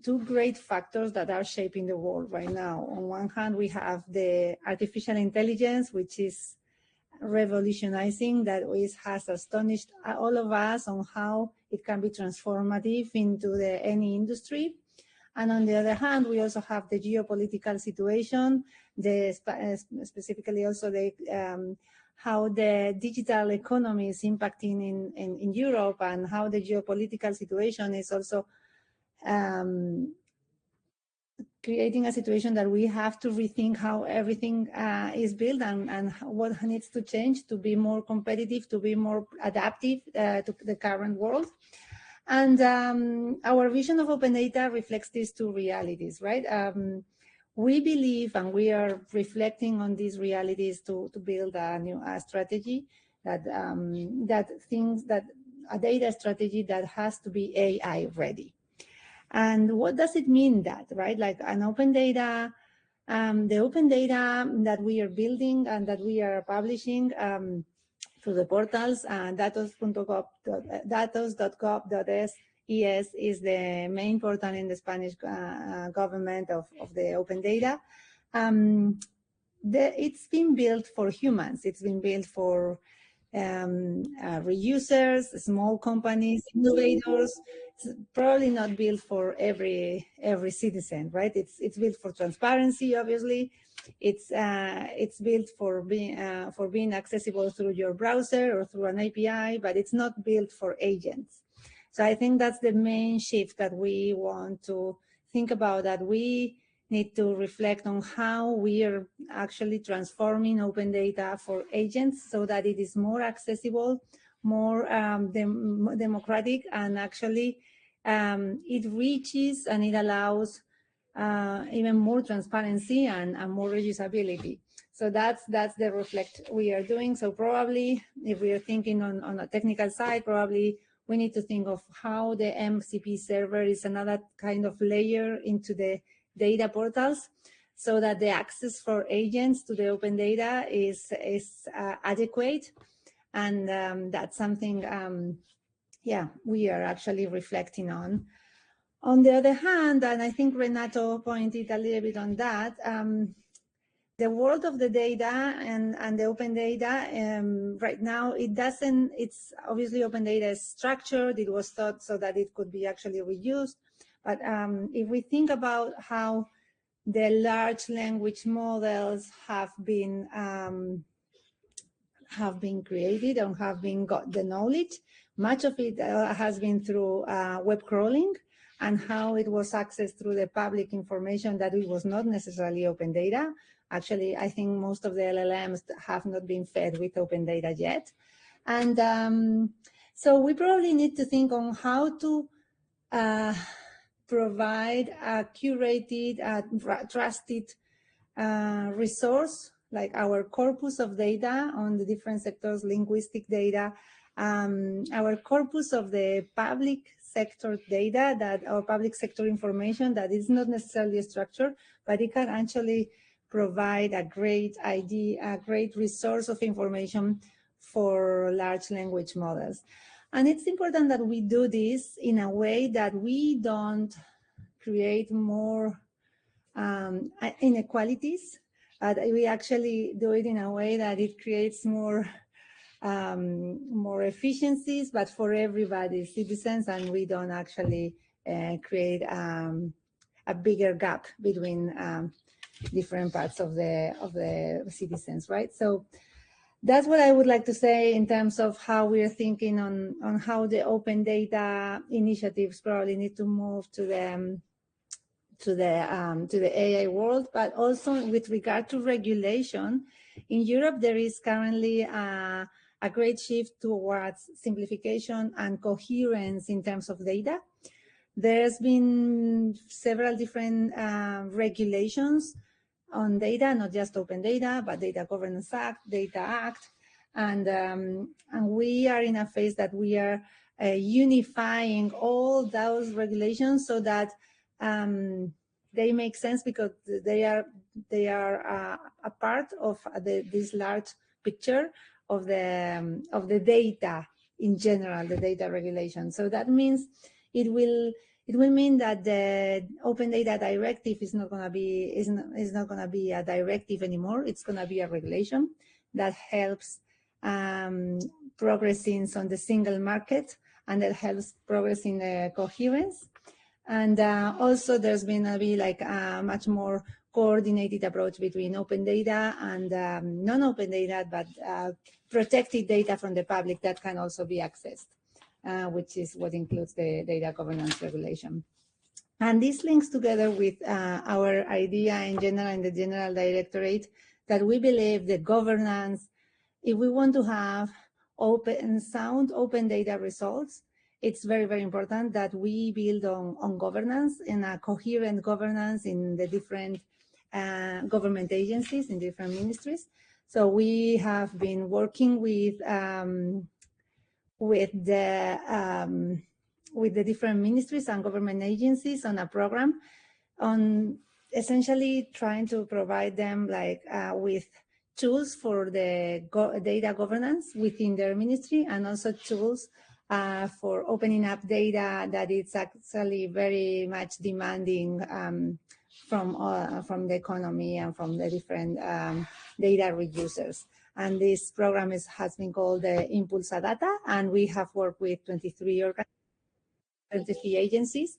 two great factors that are shaping the world right now. On one hand, we have the artificial intelligence, which is revolutionizing, that has astonished all of us on how it can be transformative into any industry. And on the other hand, we also have the geopolitical situation, specifically also how the digital economy is impacting in Europe, and how the geopolitical situation is also creating a situation that we have to rethink how everything is built, and what needs to change to be more competitive, to be more adaptive to the current world. And our vision of open data reflects these two realities, right? We believe, and we are reflecting on these realities to build a new strategy. that thinks that a data strategy that has to be AI ready. And what does it mean that, right? Like an open data, the open data that we are building and that we are publishing through the portals, datos.gov.es is the main portal in the Spanish government of the open data. It's been built for humans. It's been built for reusers, small companies, innovators. It's probably not built for every citizen, right? It's built for transparency, obviously. It's built for being accessible through your browser or through an API, but it's not built for agents. So I think that's the main shift that we want to think about, that we need to reflect on how we are actually transforming open data for agents so that it is more accessible, more democratic, and actually it reaches and it allows even more transparency and more reusability. So that's the reflect we are doing. So probably if we are thinking on a technical side, probably we need to think of how the MCP server is another kind of layer into the data portals, so that the access for agents to the open data is adequate. And that's something, we are actually reflecting on. On the other hand, and I think Renato pointed a little bit on that, the world of the data and the open data, right now, it's obviously open data is structured. It was thought so that it could be actually reused. But if we think about how the large language models have been created and have been got the knowledge, much of it has been through web crawling, and how it was accessed through the public information that it was not necessarily open data. Actually, I think most of the LLMs have not been fed with open data yet. And so we probably need to think on how to provide a curated, trusted resource, like our corpus of data on the different sectors, linguistic data, our corpus of the public sector data, or public sector information that is not necessarily structured, but it can actually provide a great a great resource of information for large language models. And it's important that we do this in a way that we don't create more inequalities, but we actually do it in a way that it creates more efficiencies, but for everybody's citizens, and we don't actually create a bigger gap between different parts of the citizens, right? So that's what I would like to say in terms of how we're thinking on how the open data initiatives probably need to move to the AI world, but also with regard to regulation. In Europe, there is currently a great shift towards simplification and coherence in terms of data. There's been several different regulations on data, not just open data, but Data Governance Act, Data Act, and we are in a phase that we are unifying all those regulations so that they make sense, because they are a part of this large picture of the data in general, the data regulation. So that means it will mean that the Open Data Directive is not going to be a directive anymore. It's going to be a regulation that helps progressing on the single market, and that helps progressing the coherence. And also there's been to be like a much more coordinated approach between open data and non-open data, but protected data from the public that can also be accessed, which is what includes the data governance regulation. And this links together with our idea in general, in the General Directorate, that we believe the governance, if we want to have sound open data results, it's very, very important that we build on governance, in a coherent governance in the different government agencies, in different ministries, So we have been working with the different ministries and government agencies on a program on essentially trying to provide them with tools for the data governance within their ministry, and also tools for opening up data that it's actually very much demanding from the economy and from the different data reusers. And this program has been called the Impulsa Data, and we have worked with 23 agencies.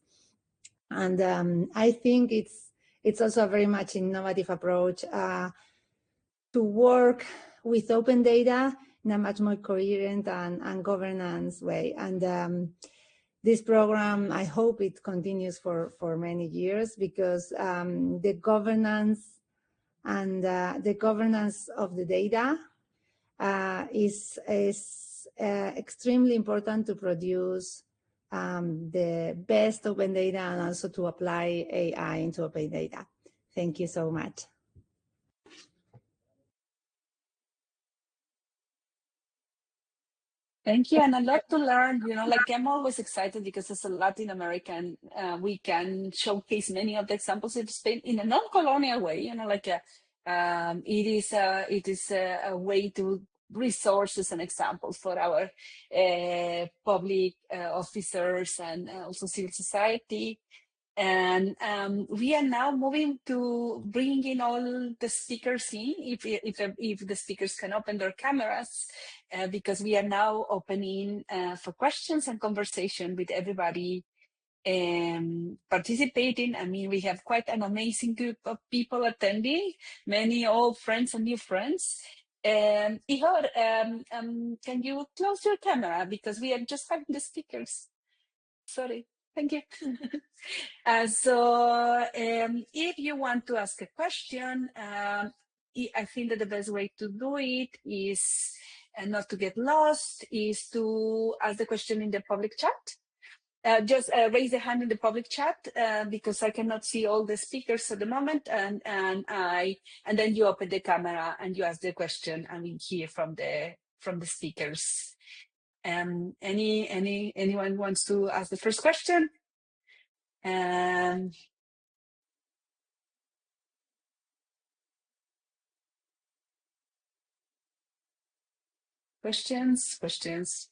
And I think it's also a very much innovative approach to work with open data in a much more coherent and governance way. And this program, I hope it continues for many years, because the governance and the governance of the data is extremely important to produce the best open data, and also to apply AI into open data. Thank you so much. Thank you, and a lot to learn. Like, I'm always excited because as a Latin American, we can showcase many of the examples of Spain in a non-colonial way. It is a way to resources and examples for our public officers and also civil society. And we are now moving to bring in all the speakers in, if the speakers can open their cameras, because we are now opening for questions and conversation with everybody participating. I mean, we have quite an amazing group of people attending, many old friends and new friends. Ihor, can you close your camera, because we are just having the speakers. Sorry. Thank you. So if you want to ask a question, I think that the best way to do it is, and not to get lost, is to ask the question in the public chat. Just raise the hand in the public chat, because I cannot see all the speakers at the moment, and then you open the camera and you ask the question, and we hear from the speakers. Anyone wants to ask the first question? Questions.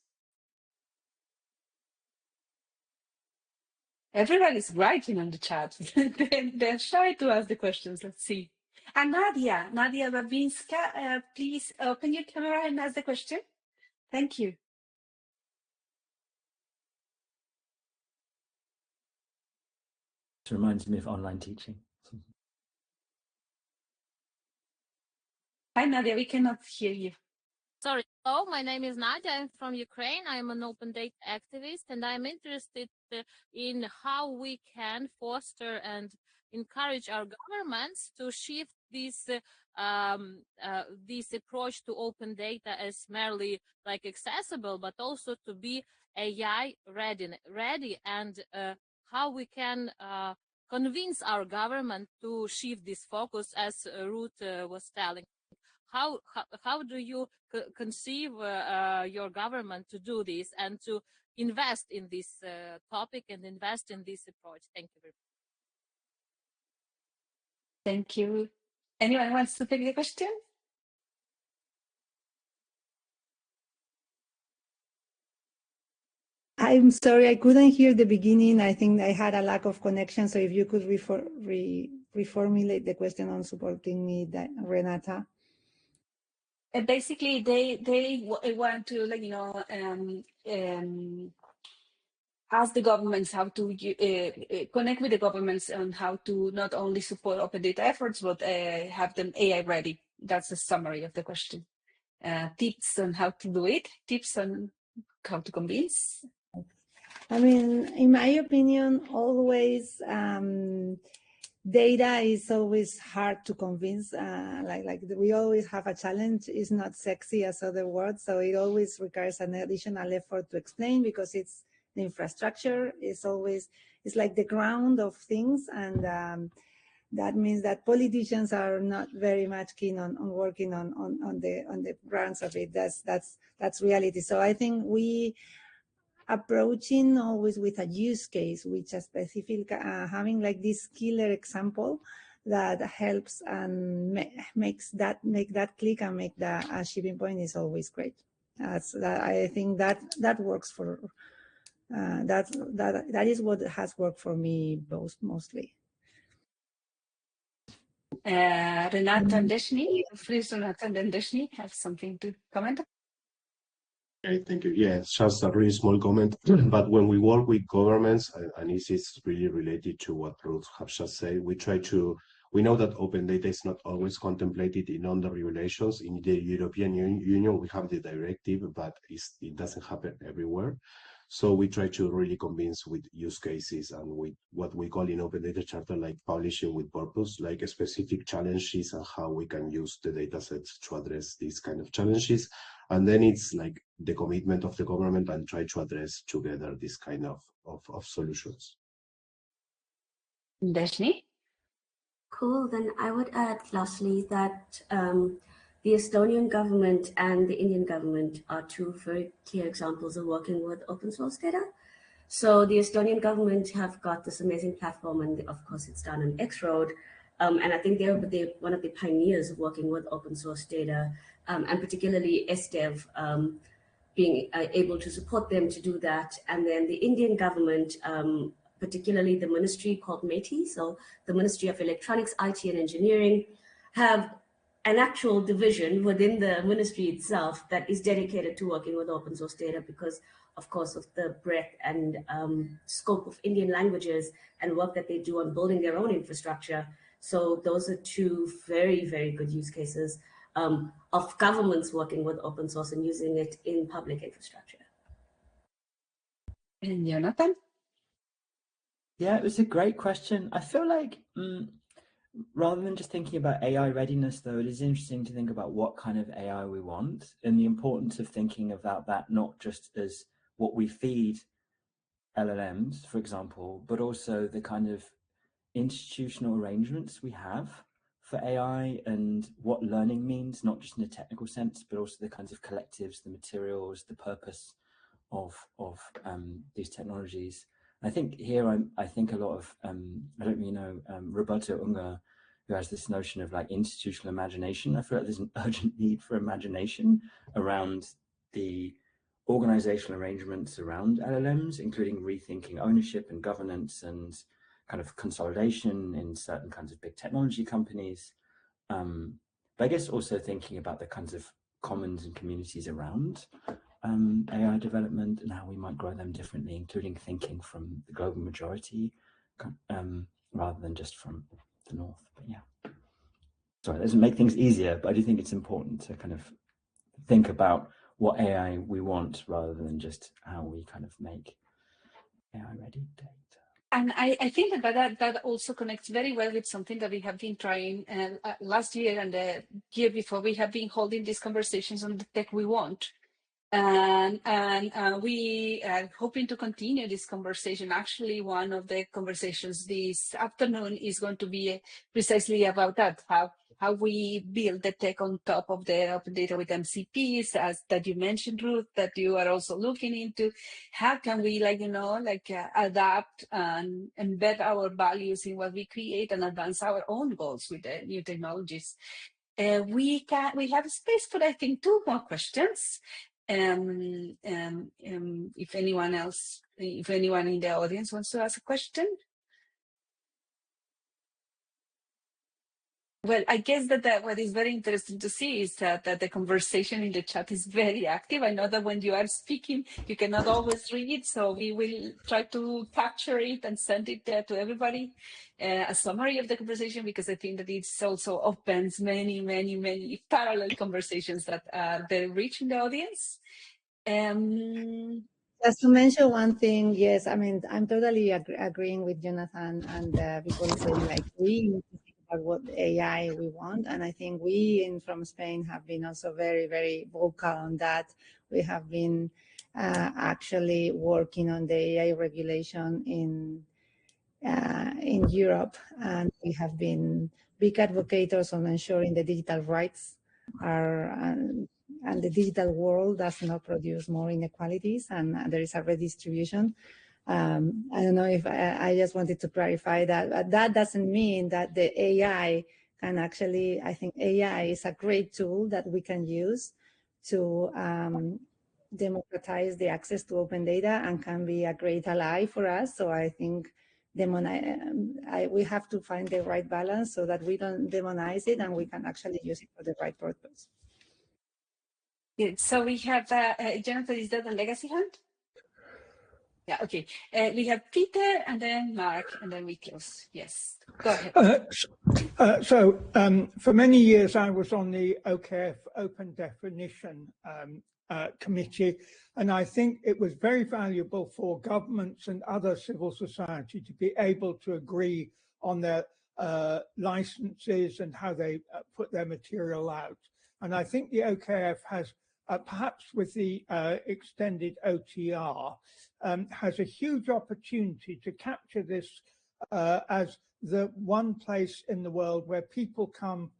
Everybody's writing on the chat. They're shy to ask the questions. Let's see. And Nadia Babinska, please open your camera and ask the question. Thank you. It reminds me of online teaching. Hi, Nadia, we cannot hear you. Sorry. Hello, my name is Nadia. I'm from Ukraine. I'm an open data activist, and I'm interested in how we can foster and encourage our governments to shift this approach to open data as merely like accessible, but also to be AI ready, and how we can convince our government to shift this focus, as Ruth was telling. How do you conceive your government to do this and to invest in this topic and invest in this approach? Thank you very much. Thank you. Anyone wants to take the question? I'm sorry, I couldn't hear the beginning. I think I had a lack of connection. So if you could reformulate the question on supporting me, Renata. Basically, they want to, ask the governments how to connect with the governments on how to not only support open data efforts, but have them AI ready. That's the summary of the question. Tips on how to do it, tips on how to convince. I mean, in my opinion, always data is always hard to convince. Like we always have a challenge. It's not sexy as other words, so it always requires an additional effort to explain, because it's the infrastructure is always, it's like the ground of things, and that means that politicians are not very much keen on working on the grounds of it. That's reality. So I think we approaching always with a use case, which a specific having like this killer example that helps and make that click and make the achieving point is always great. I think that works for that is what has worked for me mostly. Renata and Deshni, please, Renata and then Deshni have something to comment. Okay, thank you. Yeah, it's just a really small comment, but when we work with governments, and this is really related to what Ruth has just said, we know that open data is not always contemplated in all the regulations. In the European Union, we have the directive, but it doesn't happen everywhere. So we try to really convince with use cases and with what we call in open data charter, like publishing with purpose, like specific challenges and how we can use the data sets to address these kind of challenges. And then it's like the commitment of the government and try to address together this kind of solutions. Deshni? Cool. Then I would add lastly that the Estonian government and the Indian government are two very clear examples of working with open source data. So the Estonian government have got this amazing platform, and of course it's done on X-Road. And I think they're one of the pioneers of working with open source data, and particularly SDev being able to support them to do that. And then the Indian government, particularly the ministry called METI, so the Ministry of Electronics, IT and Engineering, have an actual division within the ministry itself that is dedicated to working with open source data because, of course, of the breadth and scope of Indian languages and work that they do on building their own infrastructure. So those are two very, very good use cases of governments working with open source and using it in public infrastructure. And Jonathan? Yeah, it was a great question. I feel like rather than just thinking about AI readiness, though, it is interesting to think about what kind of AI we want and the importance of thinking about that not just as what we feed LLMs, for example, but also the kind of institutional arrangements we have for AI and what learning means, not just in a technical sense, but also the kinds of collectives, the materials, the purpose of these technologies. I think here, I think a lot of, I don't really know, Roberto Unger, who has this notion of like institutional imagination. I feel like there's an urgent need for imagination around the organizational arrangements around LLMs, including rethinking ownership and governance and kind of consolidation in certain kinds of big technology companies. But I guess also thinking about the kinds of commons and communities around AI development and how we might grow them differently, including thinking from the global majority rather than just from the north. But yeah, sorry, that doesn't make things easier, but I do think it's important to kind of think about what AI we want rather than just how we kind of make AI ready data. And I think that also connects very well with something that we have been trying last year and the year before. We have been holding these conversations on the tech we want. And we are hoping to continue this conversation. Actually, one of the conversations this afternoon is going to be precisely about that, how we build the tech on top of the open data with MCPs, as that you mentioned, Ruth, that you are also looking into. How can we, adapt and embed our values in what we create and advance our own goals with the new technologies? We have space for, I think, 2 more questions. If anyone in the audience wants to ask a question. Well, I guess that what is very interesting to see is that the conversation in the chat is very active. I know that when you are speaking, you cannot always read it, so we will try to capture it and send it to everybody, a summary of the conversation, because I think that it also opens many, many, many parallel conversations that are very rich in the audience. Just to mention one thing, yes, I mean, I'm totally agreeing with Jonathan and people saying like we need to think about what AI we want. And I think we from Spain have been also very, very vocal on that. We have been actually working on the AI regulation in Europe, and we have been big advocates on ensuring the digital rights are, and the digital world does not produce more inequalities, and there is a redistribution. I don't know if I just wanted to clarify that, but that doesn't mean that the AI can actually, I think AI is a great tool that we can use to democratize the access to open data and can be a great ally for us. So I think we have to find the right balance so that we don't demonize it and we can actually use it for the right purpose. Good. So we have, Jonathan, is that a legacy hand? Yeah, okay. We have Peter and then Mark and then we close. Yes, go ahead. For many years I was on the OKF Open Definition Committee, and I think it was very valuable for governments and other civil society to be able to agree on their licenses and how they put their material out. And I think the OKF has, perhaps with the extended OTR, has a huge opportunity to capture this as the one place in the world where people come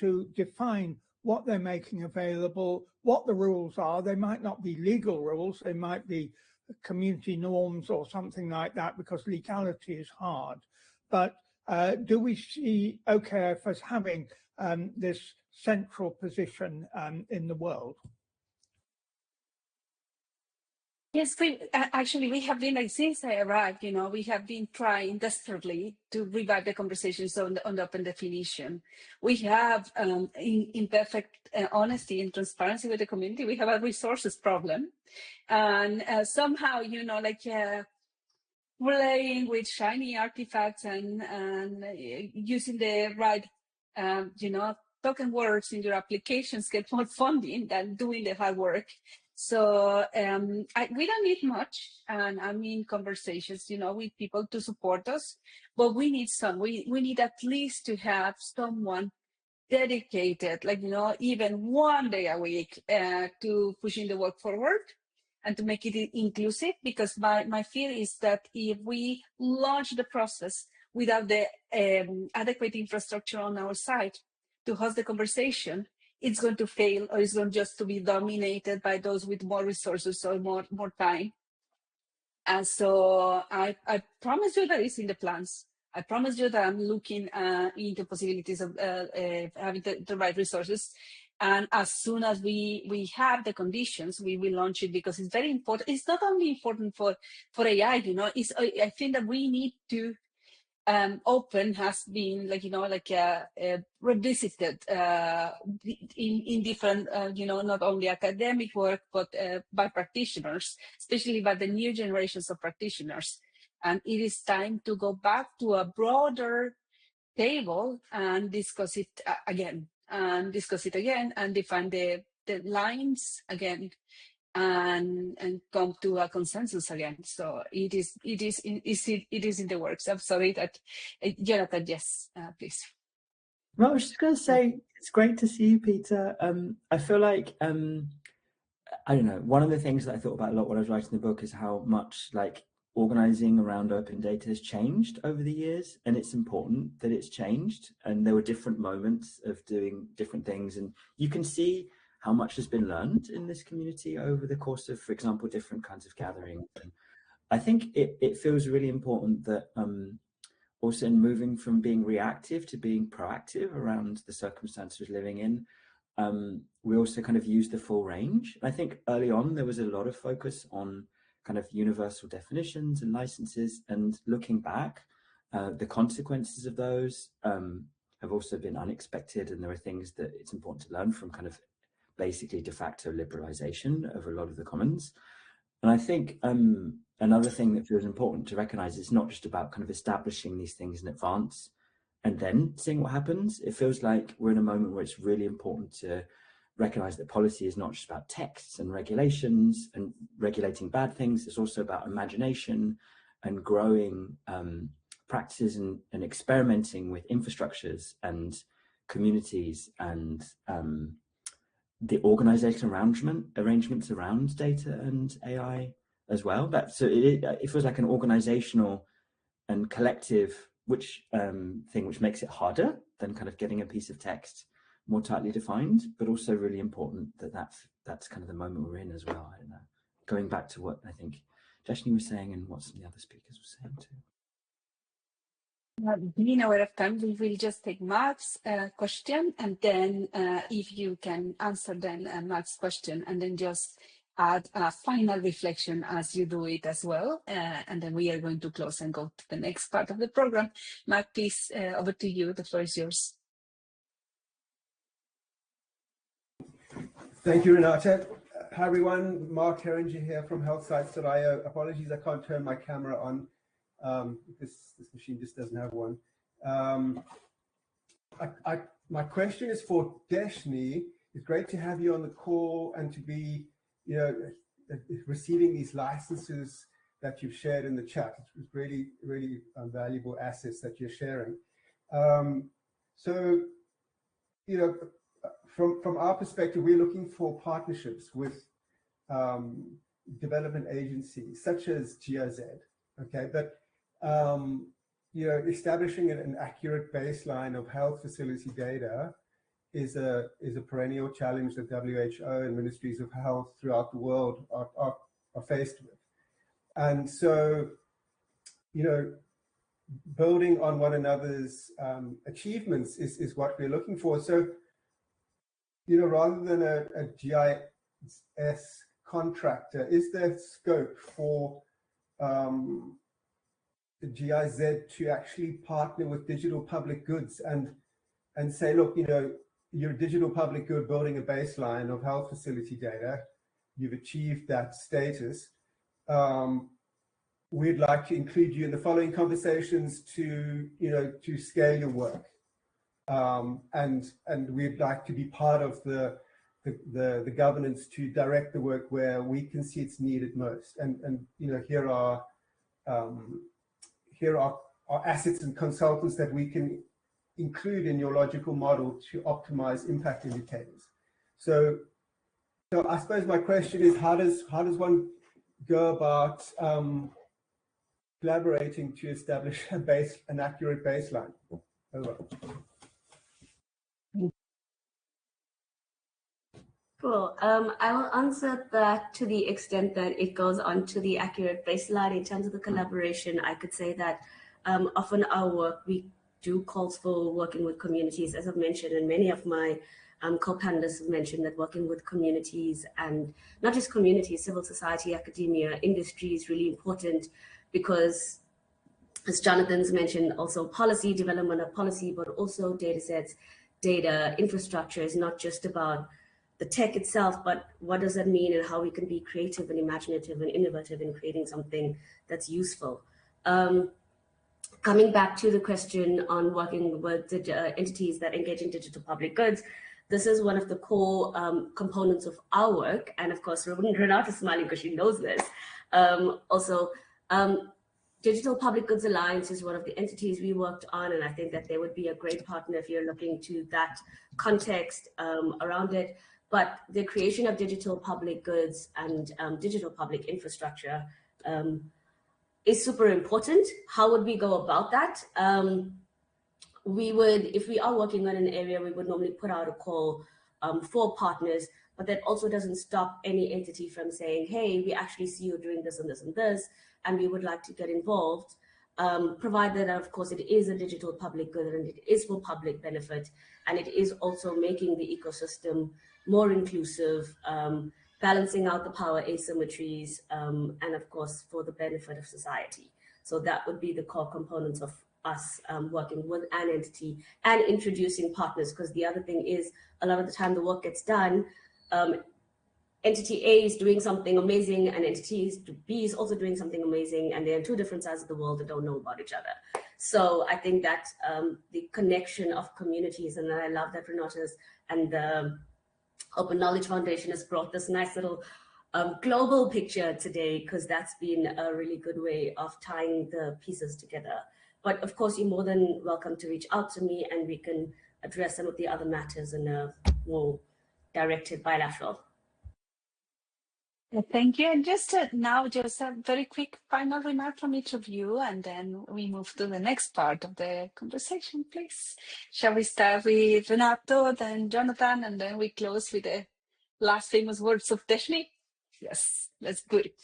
to define what they're making available, what the rules are. They might not be legal rules, they might be community norms or something like that, because legality is hard. But do we see OKF as having this central position in the world? Yes, actually, we have been, like, since I arrived, we have been trying desperately to revive the conversations on the open definition. We have, in perfect honesty and transparency with the community, we have a resources problem. And somehow, playing with shiny artifacts and using the right, token words in your applications get more funding than doing the hard work. So we don't need much, and I mean conversations, with people to support us, but we need some. We need at least to have someone dedicated, even one day a week to pushing the work forward and to make it inclusive, because my fear is that if we launch the process without the adequate infrastructure on our side to host the conversation, it's going to fail, or it's going just to be dominated by those with more resources or more time. And so I promise you that it's in the plans. I promise you that I'm looking into possibilities of having the right resources. And as soon as we have the conditions, we will launch it, because it's very important. It's not only important for AI, I think that we need to open has been revisited in different, not only academic work, but by practitioners, especially by the new generations of practitioners. And it is time to go back to a broader table and discuss it again, and define the lines again, and come to a consensus again. So it is in the works. I'm sorry that Jonathan, yes, please. No, I was just going to say, it's great to see you, Peter. I feel like, I don't know, one of the things that I thought about a lot when I was writing the book is how much organizing around open data has changed over the years, and it's important that it's changed. And there were different moments of doing different things, and you can see how much has been learned in this community over the course of, for example, different kinds of gatherings. And I think it feels really important that also in moving from being reactive to being proactive around the circumstances we're living in, we also kind of use the full range. I think early on there was a lot of focus on kind of universal definitions and licenses, and looking back, the consequences of those have also been unexpected, and there are things that it's important to learn from, kind of basically de facto liberalization of a lot of the commons. And I think another thing that feels important to recognize is not just about kind of establishing these things in advance and then seeing what happens. It feels like we're in a moment where it's really important to recognize that policy is not just about texts and regulations and regulating bad things. It's also about imagination and growing practices and experimenting with infrastructures and communities and the organizational arrangements around data and AI as well. So it feels like an organizational and collective, which which makes it harder than kind of getting a piece of text more tightly defined, but also really important that that's kind of the moment we're in as well. I don't know, going back to what I think Deshni was saying and what some of the other speakers were saying too. Being aware of time, we will just take Mark's question, and then if you can answer then Mark's question, and then just add a final reflection as you do it as well. And then we are going to close and go to the next part of the program. Mark, please, over to you. The floor is yours. Thank you, Renata. Hi, everyone. Mark Herringer here from healthsites.io. Apologies, I can't turn my camera on. This machine just doesn't have one. My question is for Deshni. It's great to have you on the call and to be, receiving these licenses that you've shared in the chat. It's really, really valuable assets that you're sharing. So, from our perspective, we're looking for partnerships with development agencies such as GIZ. Okay, but establishing an accurate baseline of health facility data is a perennial challenge that WHO and ministries of health throughout the world are faced with. And so, building on one another's achievements is what we're looking for. So, rather than a GIS contractor, is there scope for the GIZ to actually partner with digital public goods and say, look, you're a digital public good building a baseline of health facility data. You've achieved that status. We'd like to include you in the following conversations to scale your work. And we'd like to be part of the governance to direct the work where we can see it's needed most. And here are assets and consultants that we can include in your logical model to optimize impact indicators. So I suppose my question is, how does one go about collaborating to establish an accurate baseline? Over. Cool. I will answer that to the extent that it goes on to the accurate baseline. In terms of the collaboration, I could say that often our work, we do calls for working with communities, as I've mentioned, and many of my co-panelists have mentioned that working with communities, and not just communities, civil society, academia, industry is really important because, as Jonathan's mentioned, also policy, development of policy, but also data sets, data, infrastructure is not just about the tech itself, but what does that mean and how we can be creative and imaginative and innovative in creating something that's useful. Coming back to the question on working with the entities that engage in digital public goods, this is one of the core components of our work. And of course, Renata is smiling because she knows this. Digital Public Goods Alliance is one of the entities we worked on, and I think that they would be a great partner if you're looking to that context around it. But the creation of digital public goods and digital public infrastructure is super important. How would we go about that? We would, if we are working on an area, we would normally put out a call for partners, but that also doesn't stop any entity from saying, hey, we actually see you doing this and this and this, and we would like to get involved, provided that, of course, it is a digital public good and it is for public benefit, and it is also making the ecosystem more inclusive, balancing out the power asymmetries, and of course, for the benefit of society. So that would be the core components of us working with an entity and introducing partners, because the other thing is, a lot of the time the work gets done, entity A is doing something amazing and entity B is also doing something amazing, and they're on two different sides of the world that don't know about each other. So I think that the connection of communities, and I love that Renata's and the Open Knowledge Foundation has brought this nice little global picture today, because that's been a really good way of tying the pieces together. But of course, you're more than welcome to reach out to me and we can address some of the other matters in a more directed bilateral. Thank you. And just now, just a very quick final remark from each of you, and then we move to the next part of the conversation, please. Shall we start with Renato, then Jonathan, and then we close with the last famous words of Deshni? Yes, let's do it.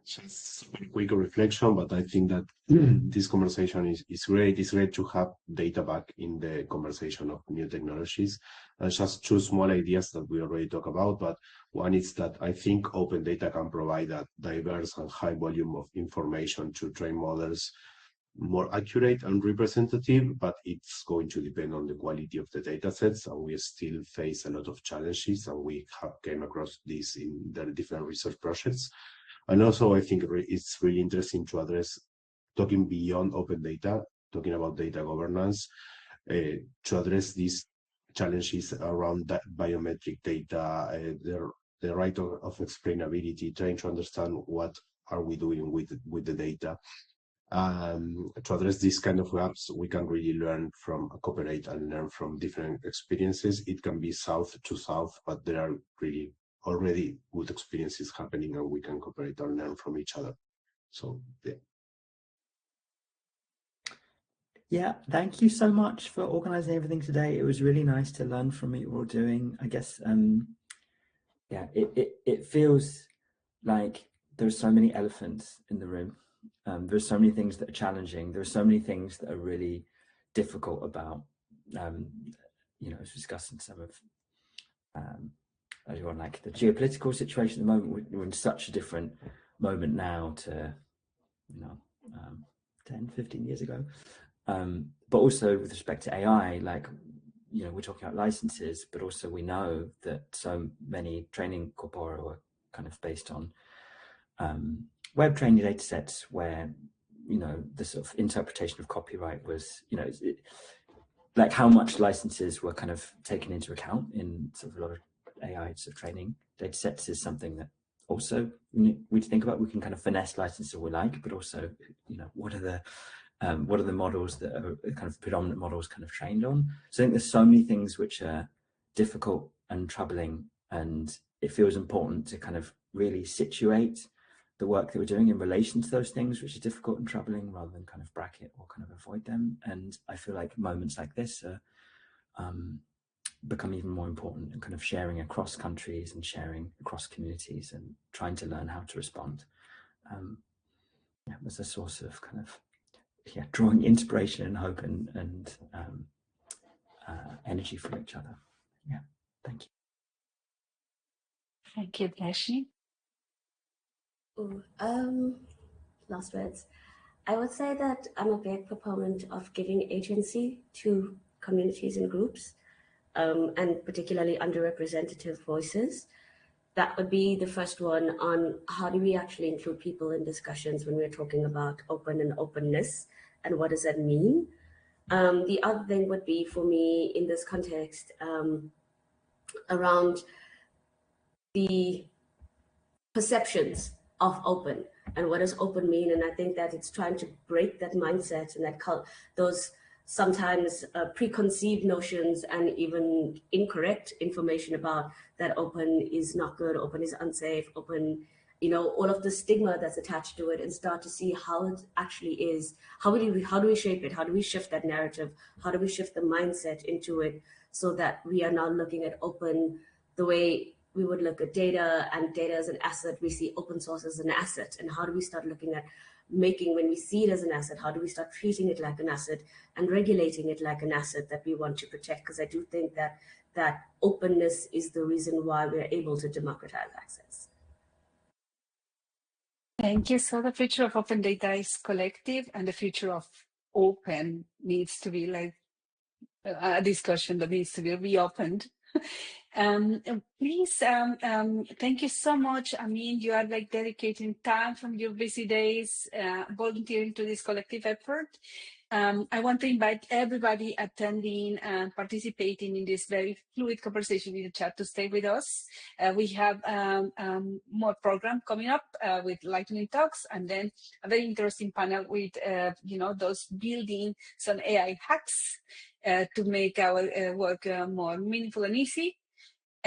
Just a quick reflection, but I think that this conversation is great. It's great to have data back in the conversation of new technologies. And just two small ideas that we already talked about, but one is that I think open data can provide a diverse and high volume of information to train models more accurate and representative, but it's going to depend on the quality of the data sets, and we still face a lot of challenges, and we have came across this in the different research projects. And also, I think it's really interesting to address, talking beyond open data, talking about data governance, to address these challenges around that biometric data, the right of explainability, trying to understand what are we doing with the data. To address these kind of gaps, we can really learn from, cooperate and learn from different experiences. It can be south to south, but there are really already good experiences happening, and we can cooperate and learn from each other. So, yeah. Yeah, thank you so much for organizing everything today. It was really nice to learn from what you're all doing. I guess, yeah, it feels like there's so many elephants in the room. There's so many things that are challenging. There's so many things that are really difficult about, you know, as discussing some of, everyone, like the geopolitical situation at the moment. We're in such a different moment now to, you know, 10, 15 years ago. But also with respect to AI, like, you know, we're talking about licenses, but also we know that so many training corpora were kind of based on web training data sets where, you know, the sort of interpretation of copyright was, you know, like how much licenses were kind of taken into account in sort of a lot of AI sort of training data sets is something that also we think about. We can kind of finesse licenses we like, but also, you know, what are the models that are kind of predominant models kind of trained on? So I think there's so many things which are difficult and troubling, and it feels important to kind of really situate the work that we're doing in relation to those things which are difficult and troubling, rather than kind of bracket or kind of avoid them. And I feel like moments like this are become even more important, and kind of sharing across countries and sharing across communities and trying to learn how to respond yeah, was a source of kind of drawing inspiration and hope and energy from each other. Yeah, thank you. Thank you, Deshni. Last words. I would say that I'm a big proponent of giving agency to communities and groups, and particularly underrepresented voices. That would be the first one on how do we actually include people in discussions when we're talking about open and openness, and what does that mean? The other thing would be for me in this context around the perceptions of open and what does open mean. And I think that it's trying to break that mindset and that those sometimes preconceived notions and even incorrect information about that open is not good, open is unsafe, open, you know, all of the stigma that's attached to it, and start to see how it actually is. How do we shape it? How do we shift that narrative? How do we shift the mindset into it so that we are now looking at open the way we would look at data, and data as an asset? We see open source as an asset. And how do we start looking at making, when we see it as an asset, how do we start treating it like an asset and regulating it like an asset that we want to protect? Because I do think that that openness is the reason why we're able to democratize access. Thank you. So the future of open data is collective, and the future of open needs to be like a discussion that needs to be reopened. Please, thank you so much. I mean, you are like dedicating time from your busy days, volunteering to this collective effort. I want to invite everybody attending and participating in this very fluid conversation in the chat to stay with us. We have more program coming up with lightning talks, and then a very interesting panel with, you know, those building some AI hacks to make our work more meaningful and easy.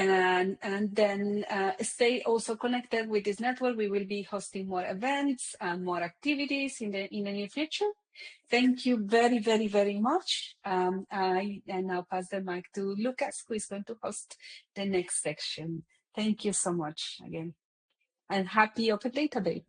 And then stay also connected with this network. We will be hosting more events and more activities in the near future. Thank you very, very, very much. I now pass the mic to Lucas, who is going to host the next section. Thank you so much again. And happy Open Data Day.